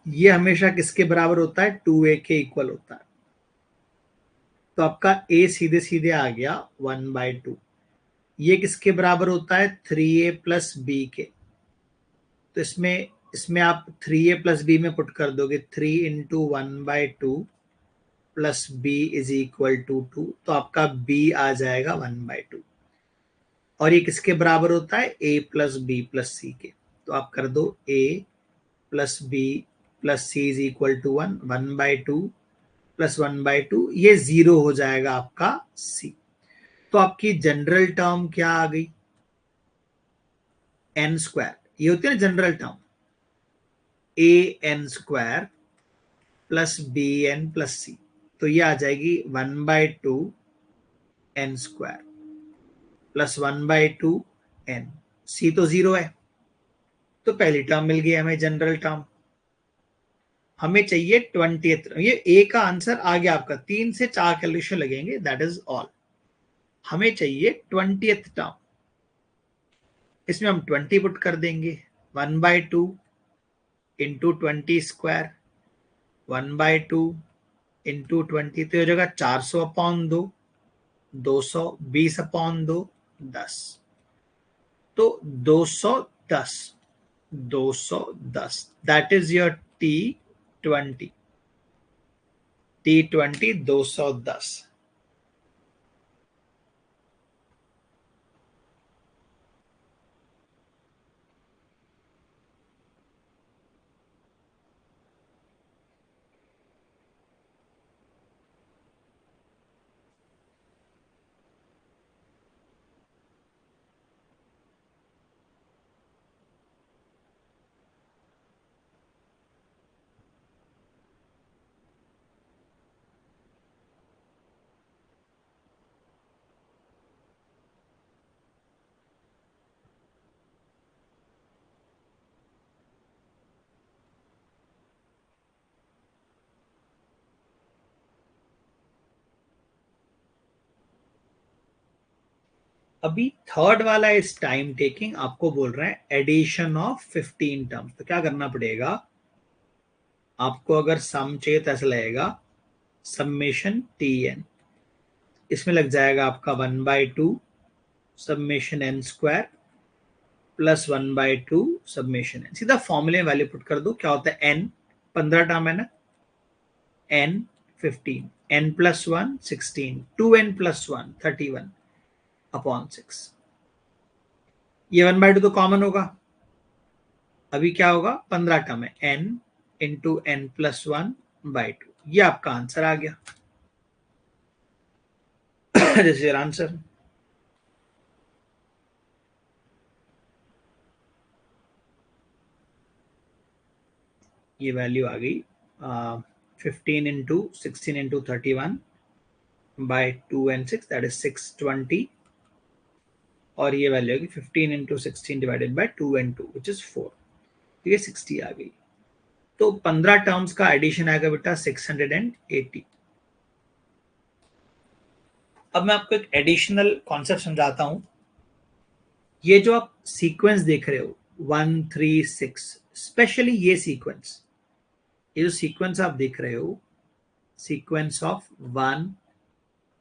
ये हमेशा किसके बराबर होता है? 2a के इक्वल होता है. तो आपका a सीधे सीधे आ गया 1/2. ये किसके बराबर होता है? 3a प्लस बी के. तो इसमें इसमें आप 3a प्लस बी में पुट कर दोगे. 3 into 1/2 plus B is equal to 2. तो आपका b आ जाएगा 1/2. और ये किसके बराबर होता है? a plus B plus C के. तो आप कर दो a plus B plus C is equal to 1. 1/2 plus 1/2, ये 0 हो जाएगा आपका c. तो आपकी जनरल टर्म क्या आ गई? n square. ये होती है ना general term, an square plus b n plus c. तो ये आ जाएगी 1/2 n square plus 1/2 n. C तो 0 है, तो पहली टर्म मिल गई हमें, जनरल टर्म. हमें चाहिए 20th. ये ए का आंसर आ गया आपका. 3 से 4 कैलकुलेशन लगेंगे, दैट इज ऑल. हमें चाहिए 20th टर्म. इसमें हम 20 पुट कर देंगे. 1/2 इंटू 20 स्क्वायर, 1/2 इंटू 20, तो हो जाएगा 400/2, 200, 20/2, 10. तो 210, 210 that is your T20, T20 210। अभी थर्ड वाला इज टाइम टेकिंग, आपको बोल रहे हैं एडिशन ऑफ 15 टर्म्स। तो क्या करना पड़ेगा आपको, अगर सम चाहिए तो ऐसा लगेगा समेशन Tn, इसमें लग जाएगा आपका 1/2 summation n square plus 1/2 summation n। सीधा फॉर्मूले वैल्यू पुट कर दो, क्या होता है n 15 टर्म है ना, n 15, n plus 1 16, 2n plus 1 31 upon 6। ये 1/2 तो कॉमन होगा, अभी क्या होगा 15 टर्म है, n इंटू n प्लस 1/2। ये आपका आंसर आ गया। This is your answer. ये वैल्यू आ गई 15 into 16 into 31 by 2 and 6, that is 620। और ये वैल्यू होगी 15 into 16 divided by 2 and 2 which is 4। तो ये 60 आ गई। तो 15 टर्म्स का एडिशन आएगा बेटा 680। अब मैं आपको एक एडिशनल कॉन्सेप्ट समझाता हूं। ये जो आप सीक्वेंस देख रहे हो 1 3 6, स्पेशली ये सीक्वेंस, ये जो सीक्वेंस आप देख रहे हो, सीक्वेंस ऑफ 1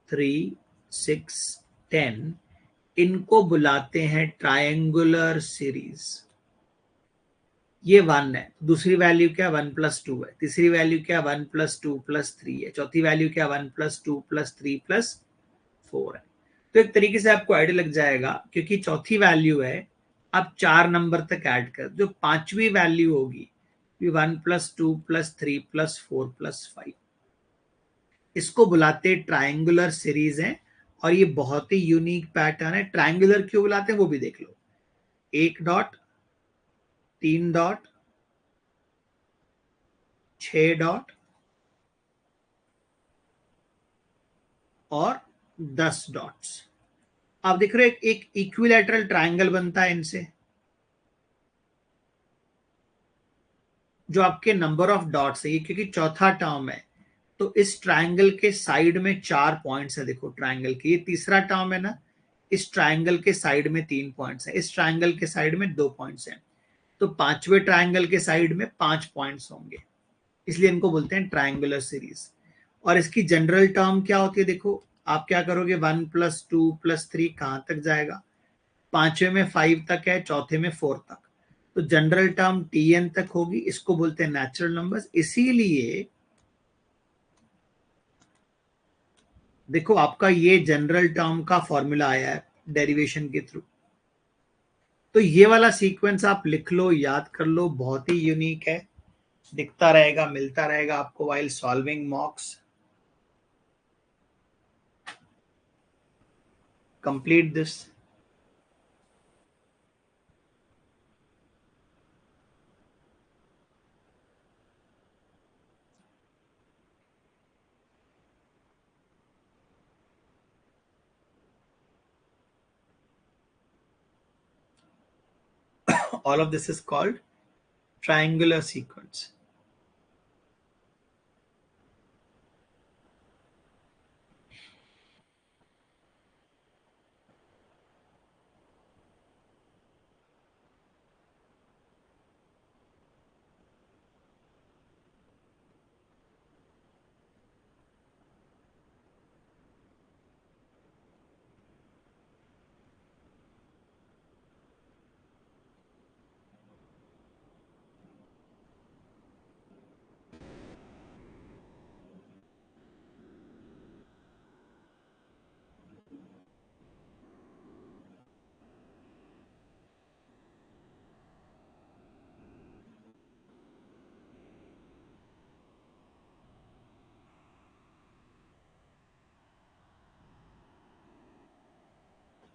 3 6 10, इनको बुलाते हैं ट्रायंगुलर सीरीज। ये 1 है, दूसरी वैल्यू क्या 1 प्लस 2 है, तीसरी वैल्यू क्या 1 प्लस 2 प्लस 3 है, चौथी वैल्यू क्या 1 प्लस 2 प्लस 3 प्लस 4 है। तो एक तरीके से आपको आइडिया लग जाएगा, क्योंकि चौथी वैल्यू है, आप 4 नंबर तक ऐड कर, जो पांचवी वैल्यू होगी 1 प्लस 2 प्लस 3 प्लस 4 प्लस 5, इसको बुलाते ट्रायंगुलर सीरीज है। और ये बहुत ही यूनिक पैटर्न है। ट्रायंगुलर क्यों बुलाते हैं वो भी देख लो, 1 डॉट, 3 डॉट, 6 डॉट और 10 डॉट्स। आप देख रहे हो एक इक्विलैटरल ट्रायंगल बनता है इनसे। जो आपके नंबर ऑफ डॉट्स है, ये क्योंकि चौथा टर्म है, तो इस ट्रायंगल के साइड में 4 पॉइंट्स है। देखो ट्रायंगल के, ये तीसरा टर्म है ना, इस ट्रायंगल के साइड में 3 पॉइंट्स है, इस ट्रायंगल के साइड में 2 पॉइंट्स हैं। तो पांचवें ट्रायंगल के साइड में 5 पॉइंट्स होंगे, इसलिए इनको बोलते हैं ट्रायंगुलर सीरीज। और इसकी जनरल टर्म क्या होती है, देखो आप क्या करोगे, 1 प्लस 2 प्लस 3 कहां तक जाएगा, पांचवें में 5 तक है, चौथे में 4 तक, तो जनरल टर्म Tn तक होगी। इसको बोलते हैं नेचुरल नंबर्स। इसीलिए देखो आपका ये जनरल टर्म का फॉर्मूला आया है डेरिवेशन के थ्रू। तो ये वाला सीक्वेंस आप लिख लो, याद कर लो, बहुत ही यूनिक है, दिखता रहेगा, मिलता रहेगा आपको while solving मॉक्स। Complete this. All of this is called triangular sequence.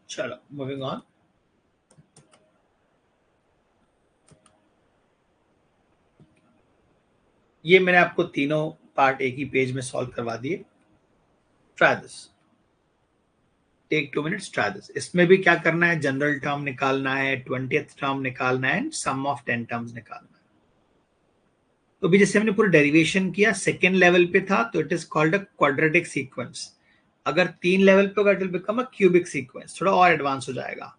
चलो मूविंग ऑन। ये मैंने आपको तीनों पार्ट एक ही पेज में सॉल्व करवा दिए। Try this, take 2 minutes, try this. इसमें भी क्या करना है, जनरल टर्म निकालना है, 20th टर्म निकालना है, सम ऑफ 10 टर्म्स निकालना है। तो भी जैसे हमने पूरा डेरिवेशन किया, सेकेंड लेवल पे था तो it is called a quadratic sequence. अगर 3 लेवल पे होगा it will become a cubic sequence, थोड़ा और एडवांस हो जाएगा।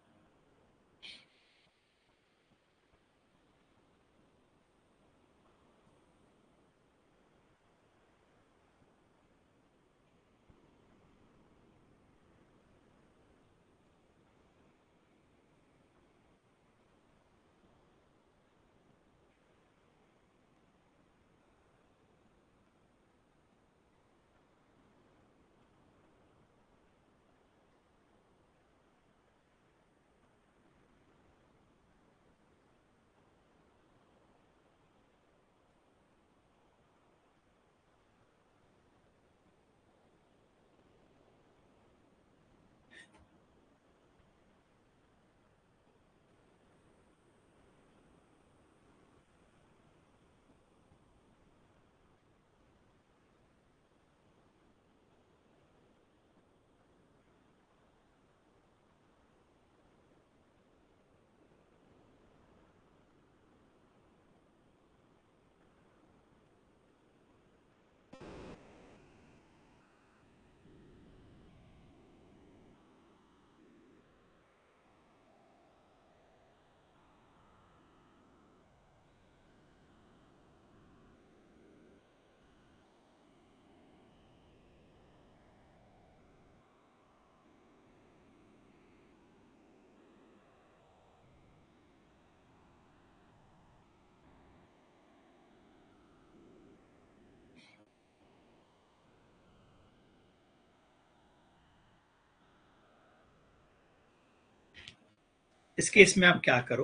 इस केस में आप क्या करो,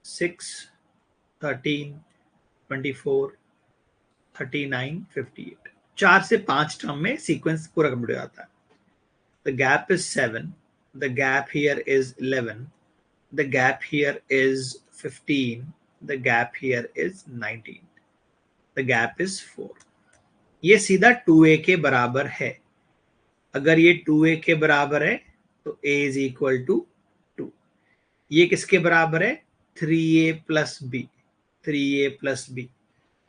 6, 13, 24, 39, 58, 4 से 5 टर्म में सीक्वेंस पूरा कंप्लीट हो जाता है। The gap is 7, the gap here is 11, the gap here is 15, the gap here is 19, the gap is 4। ये सीधा 2a के बराबर है। अगर ये 2a के बराबर है तो a इज इक्वल टू 2। ये किसके बराबर है, 3a plus B, 3a plus B.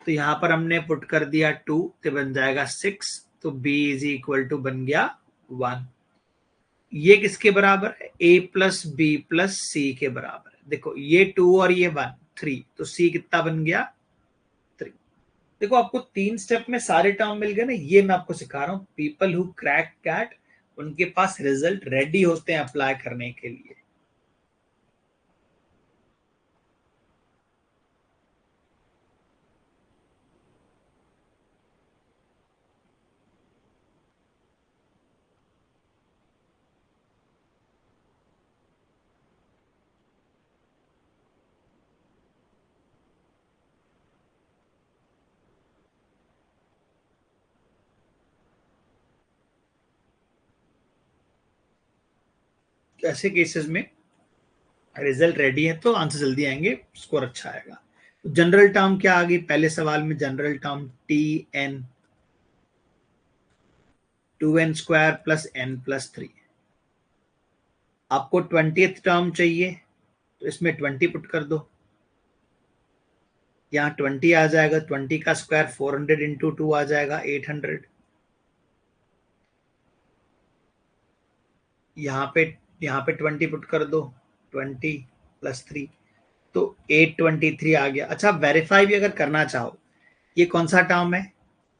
तो यहां पर हमने पुट कर दिया 2 तो बन जाएगा 6, तो b इज इक्वल टू बन गया 1। ये किसके बराबर है, a plus B plus C के बराबर है। देखो ये 2 और ये 1, 3, तो c कितना बन गया, 3। देखो आपको 3 स्टेप में सारे टर्म मिल गए ना, ये मैं आपको सिखा रहा हूँ। पीपल हु क्रैक कैट, उनके पास रिजल्ट रेडी होते हैं अप्लाई करने के लिए। ऐसे केसेस में रिजल्ट रेडी है तो आंसर जल्दी आएंगे, स्कोर अच्छा आएगा। जनरल टर्म क्या आ गई पहले सवाल में, general term TN, 2n square plus n+3। आपको 20th टर्म चाहिए तो इसमें 20 पुट कर दो, यहाँ 20 आ जाएगा, 20 का स्क्वायर 400 इंटू 2 आ जाएगा 800। यहाँ पे 20 पुट कर दो, 20 प्लस 3, तो 823 आ गया। अच्छा वेरीफाई भी अगर करना चाहो, ये कौन सा टर्म है,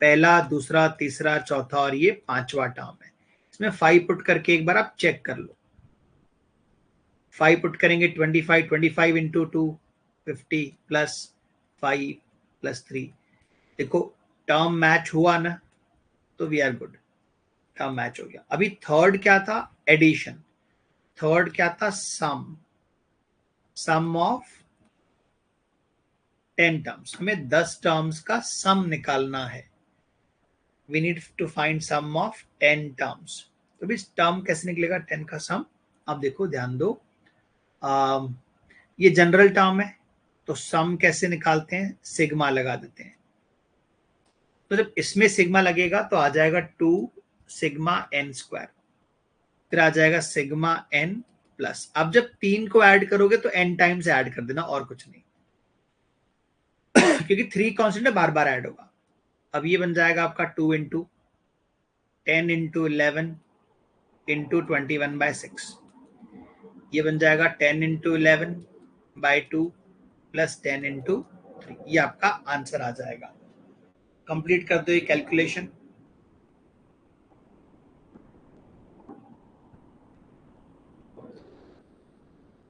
पहला, दूसरा, तीसरा, चौथा और ये 5वां टर्म है। इसमें 5 पुट करके एक बार आप चेक कर लो। 5 पुट करेंगे 25, 25 इंटू 2 50 प्लस 5 प्लस 3। देखो टर्म मैच हुआ ना, तो we are good, term match हो गया। अभी थर्ड क्या था, एडिशन। थर्ड क्या था, सम ऑफ 10 टर्म्स। हमें 10 टर्म्स का सम निकालना है। We need to find sum of 10 terms. तो भी टर्म कैसे निकलेगा 10 का सम? अब देखो ध्यान दो, ये जनरल टर्म है तो सम कैसे निकालते हैं, सिग्मा लगा देते हैं। तो जब इसमें सिग्मा लगेगा तो आ जाएगा 2 सिग्मा n स्क्वायर, फिर आ जाएगा सिग्मा n प्लस, अब जब 3 को ऐड करोगे तो n टाइम्स ऐड कर देना और कुछ नहीं क्योंकि 3 कांस्टेंट है, बार बार ऐड होगा। अब ये बन जाएगा आपका 2 इंटू 10 इंटू 11 इंटू 21/6, ये बन जाएगा 10 इंटू 11/2 प्लस 10 इंटू 3, ये आपका आंसर आ जाएगा। कंप्लीट कर दो ये calculation.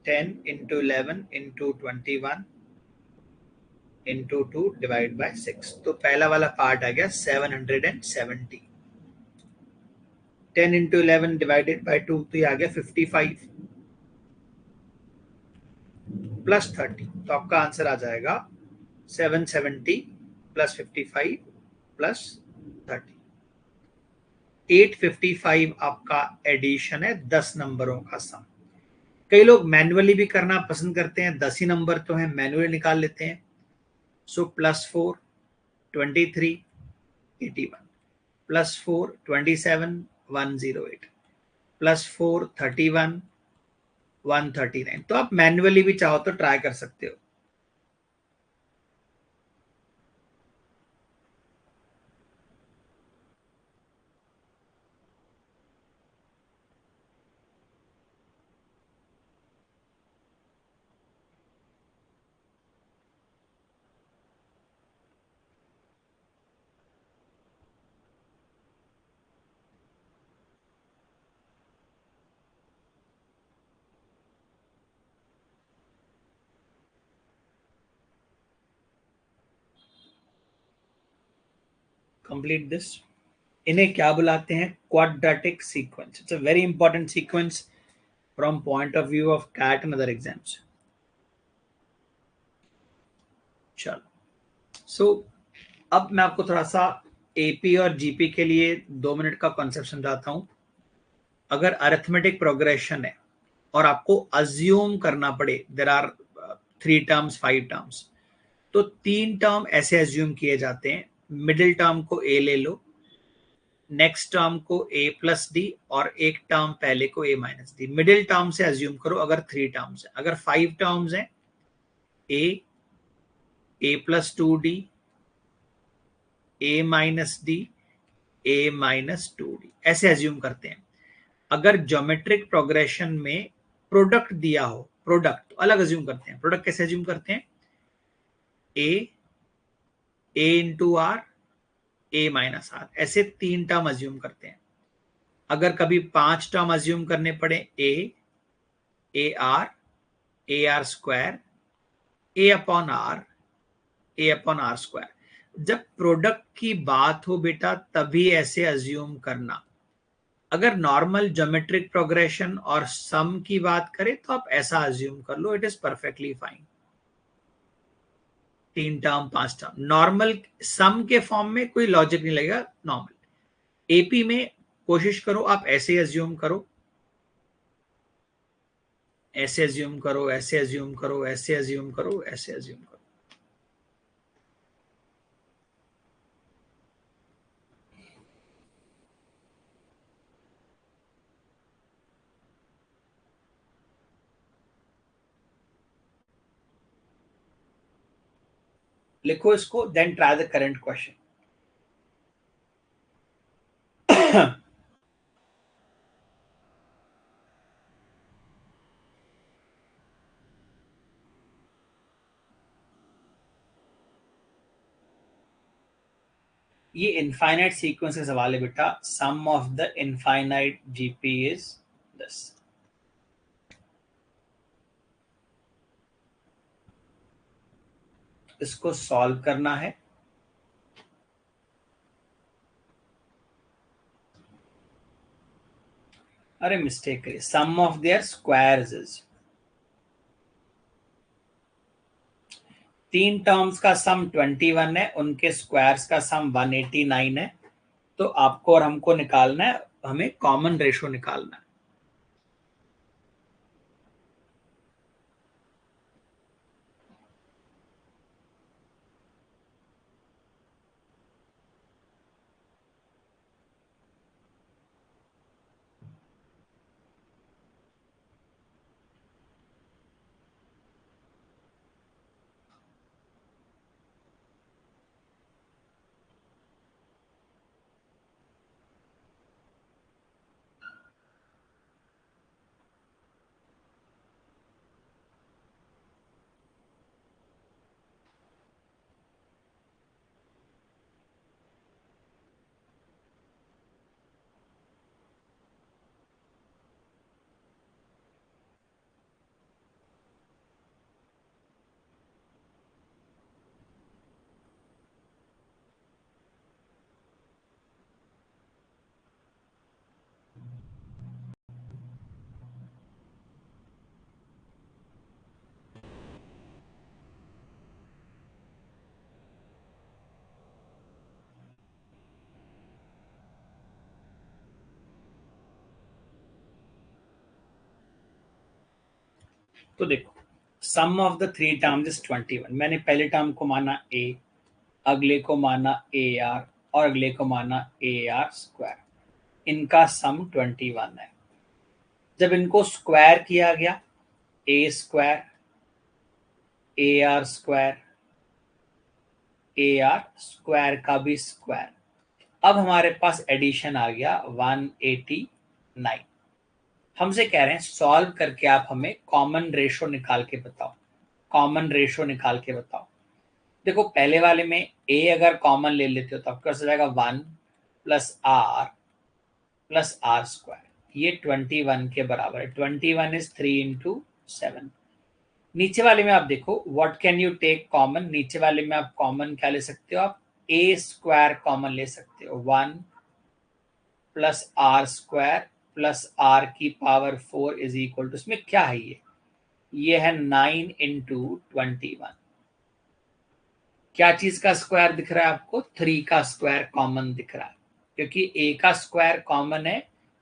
Ten into 11 into 21 into 2 divide by 6, तो पहला वाला पार्ट आ गया 770। 10 इंटू 11 डिवाइडेड बाय 2 तो ये आ गया 55 प्लस 30, तो आपका आंसर आ जाएगा 770 प्लस 55 प्लस 30। 855 आपका एडिशन है 10 नंबरों का सम। कई लोग मैन्युअली भी करना पसंद करते हैं, 10 ही नंबर तो है, मैन्युअली निकाल लेते हैं। सो +4 23 81 +4 27 108 +4 31 139, तो आप मैन्युअली भी चाहो तो ट्राई कर सकते हो। Complete this. इन्हें क्या बुलाते हैं, quadratic sequence. It's a very important sequence from point of view of CAT and other exams. चलो अब मैं आपको थोड़ा सा एपी और जीपी के लिए 2 मिनट का कॉन्सेप्ट समझाता हूं। अगर अरिथमेटिक प्रोग्रेशन है और आपको अज्यूम करना पड़े देयर आर 3 टर्म्स 5 टर्म्स, तो 3 टर्म ऐसे अज्यूम किए जाते हैं, मिडिल टर्म को ए ले लो, नेक्स्ट टर्म को a प्लस डी और एक टर्म पहले को a minus D. Middle term से अज्यूम करो अगर 3 टर्म्स है। अगर 5 टर्म्स हैं a plus 2d, a minus D, a minus 2d, ऐसे अज्यूम करते हैं। अगर ज्योमेट्रिक प्रोग्रेशन में प्रोडक्ट दिया हो, प्रोडक्ट तो अलग अज्यूम करते हैं। प्रोडक्ट कैसे अज्यूम करते हैं, a into R, a minus R, ऐसे 3 टर्म अज्यूम करते हैं। अगर कभी 5 टर्म अज्यूम करने पड़े, a R square, a upon R square, जब प्रोडक्ट की बात हो बेटा तभी ऐसे अज्यूम करना। अगर नॉर्मल ज्योमेट्रिक प्रोग्रेशन और सम की बात करें तो आप ऐसा अज्यूम कर लो, it is perfectly fine. 3 term 5 term, normal sum के फॉर्म में कोई लॉजिक नहीं लगेगा नॉर्मल। एपी में कोशिश करो आप ऐसे अज्यूम करो, ऐसे अज्यूम करो, ऐसे अज्यूम करो, ऐसे अज्यूम करो, ऐसे अज्यूम करो। लिखो इसको, then try the current question. ये इनफाइनाइट सीक्वेंस का सवाल है बेटा। Sum of the infinite GP is this. इसको सॉल्व करना है। अरे मिस्टेक करिए, sum of their squares is, 3 terms का सम 21 है, उनके स्क्वायर्स का सम 189 है। तो आपको और हमको निकालना है हमें कॉमन रेशो निकालना है। तो देखो, sum of the three terms is 21। मैंने पहले टर्म को माना ए, अगले को माना ए आर, और अगले को माना ए आर स्क्वायर। इनका सम 21 है। जब इनको स्क्वायर किया गया, a square, a r square, a r square का भी स्क्वायर, अब हमारे पास एडिशन आ गया 189। हमसे कह रहे हैं सॉल्व करके आप हमें कॉमन रेशो निकाल के बताओ। कॉमन रेशो निकाल के बताओ। देखो, पहले वाले में ए अगर कॉमन ले लेते हो तो आपके पास हो जाएगा 1 + r + r²। ये 21 के बराबर है। 21 इज 3 × 7। नीचे वाले में आप देखो, what can you take common. नीचे वाले में आप कॉमन क्या ले सकते हो? आप ए स्क्वायर कॉमन ले सकते हो। 1 + r² + r⁴ is equal to, इसमें क्या है? ये है 9 × 21। क्या चीज का स्क्वायर दिख रहा है आपको? 3 का स्क्वायर कॉमन दिख रहा है, क्योंकि ए का स्क्वायर कॉमन है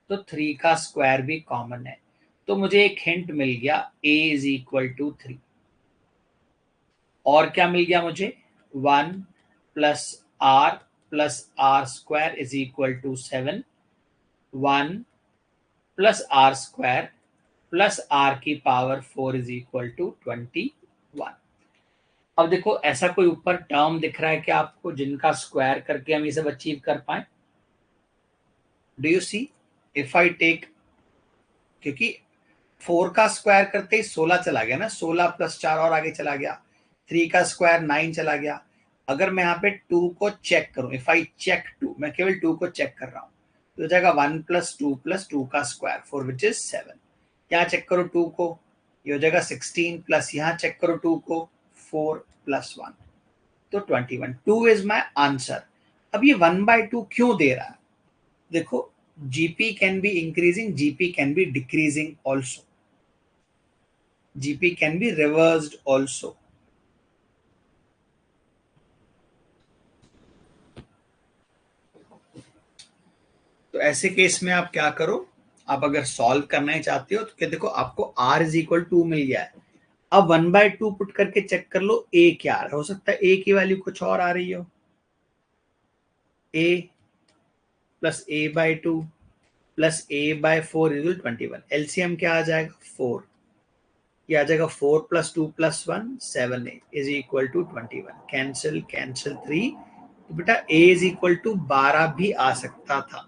तो 3 का स्क्वायर भी कॉमन है। तो मुझे एक हिंट मिल गया, ए इज इक्वल टू 3। और क्या मिल गया मुझे? 1 + r + r² is equal to 7। 1 + r² + r⁴ is equal to 21। अब देखो, ऐसा कोई ऊपर टर्म दिख रहा है क्या आपको जिनका स्क्वायर करके हम ये सब अचीव कर पाए? Do you see? If I take, क्योंकि 4 का स्क्वायर करते ही 16 चला गया ना, 16 + 4 और आगे चला गया। 3 का स्क्वायर 9 चला गया। अगर मैं यहाँ पे 2 को चेक करूं, इफ आई चेक 2, मैं केवल 2 को चेक कर रहा हूं, तो हो जाएगा 1 + 2 + 2 का स्क्वायर, फॉर विच इज 7। यहाँ चेक करो 2 को, ये हो जाएगा 16, प्लस यहाँ चेक करो 2 को, 4 + 1, तो 21। 2 इज माई आंसर। अब ये 1/2 क्यों दे रहा है? देखो, GP can be increasing, GP can be decreasing also, GP can be reversed also. तो ऐसे केस में आप क्या करो, आप अगर सॉल्व करना ही चाहते हो तो क्या, देखो आपको r इज इक्वल 2 मिल गया है। अब 1/2 पुट करके चेक कर लो a क्या आ रहा है। हो सकता है a की वैल्यू कुछ और आ रही हो। a + a/2 + a/4 is 21। LCM क्या आ जाएगा? 4। ये आ जाएगा 4 + 2 + 1 7a is equal to 21। Cancel cancel 3। तो बेटा a इज इक्वल टू 12 भी आ सकता था।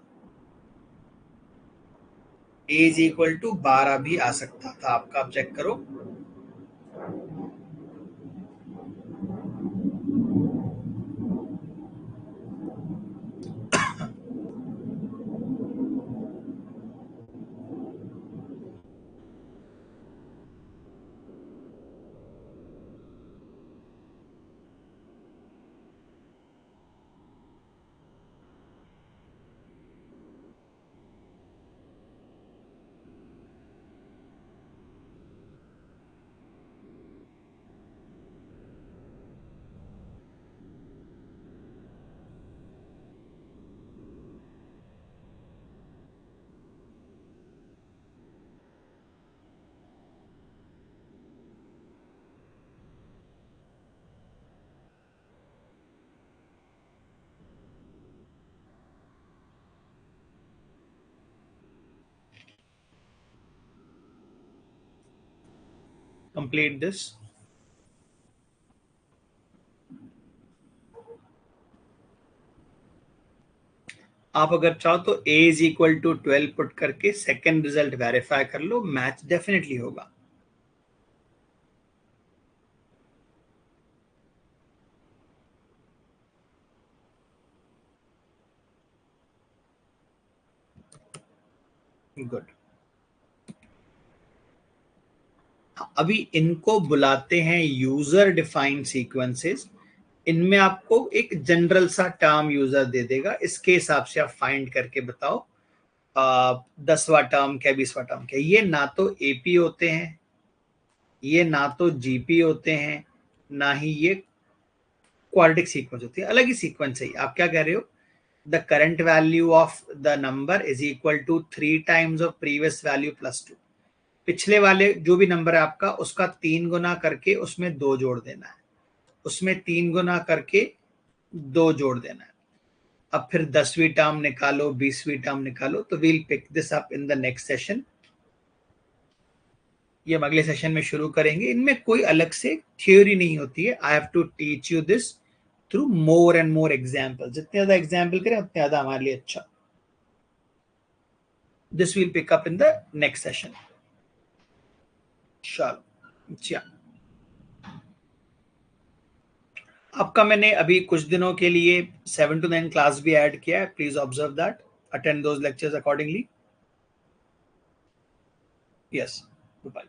a इज इक्वल टू 12 भी आ सकता था आपका। आप चेक करो। complete this. आप अगर चाहो तो a is equal to 12 put करके सेकेंड रिजल्ट वेरीफाई कर लो, मैच डेफिनेटली होगा. गुड. अभी इनको बुलाते हैं यूजर डिफाइंड सीक्वेंसेस. इनमें आपको एक जनरल सा टर्म यूजर दे देगा, इसके हिसाब से आप फाइंड करके बताओ 10वां टर्म क्या 20वां टर्म क्या. ये ना तो एपी होते हैं, ये ना तो जीपी होते हैं, ना ही ये क्वाड्रेटिक सीक्वेंस होती है. अलग ही सीक्वेंस है. आप क्या कह रहे हो, the current value of the number is equal to 3 times of previous value plus 2. पिछले वाले जो भी नंबर है आपका, उसका 3 गुना करके उसमें 2 जोड़ देना है, उसमें 3 गुना करके 2 जोड़ देना है. अब फिर 10वीं टर्म निकालो, 20वीं टर्म निकालो. तो we'll pick this up in the next session. ये हम अगले सेशन में शुरू करेंगे. इनमें कोई अलग से थ्योरी नहीं होती है. I have to teach you this through more and more example. जितने ज्यादा एग्जाम्पल करें उतने ज्यादा हमारे लिए अच्छा. This will pick up in the next session. चलो. अच्छा, आपका मैंने अभी कुछ दिनों के लिए 7 to 9 क्लास भी ऐड किया है. Please observe that, attend those lectures accordingly. Yes, bye.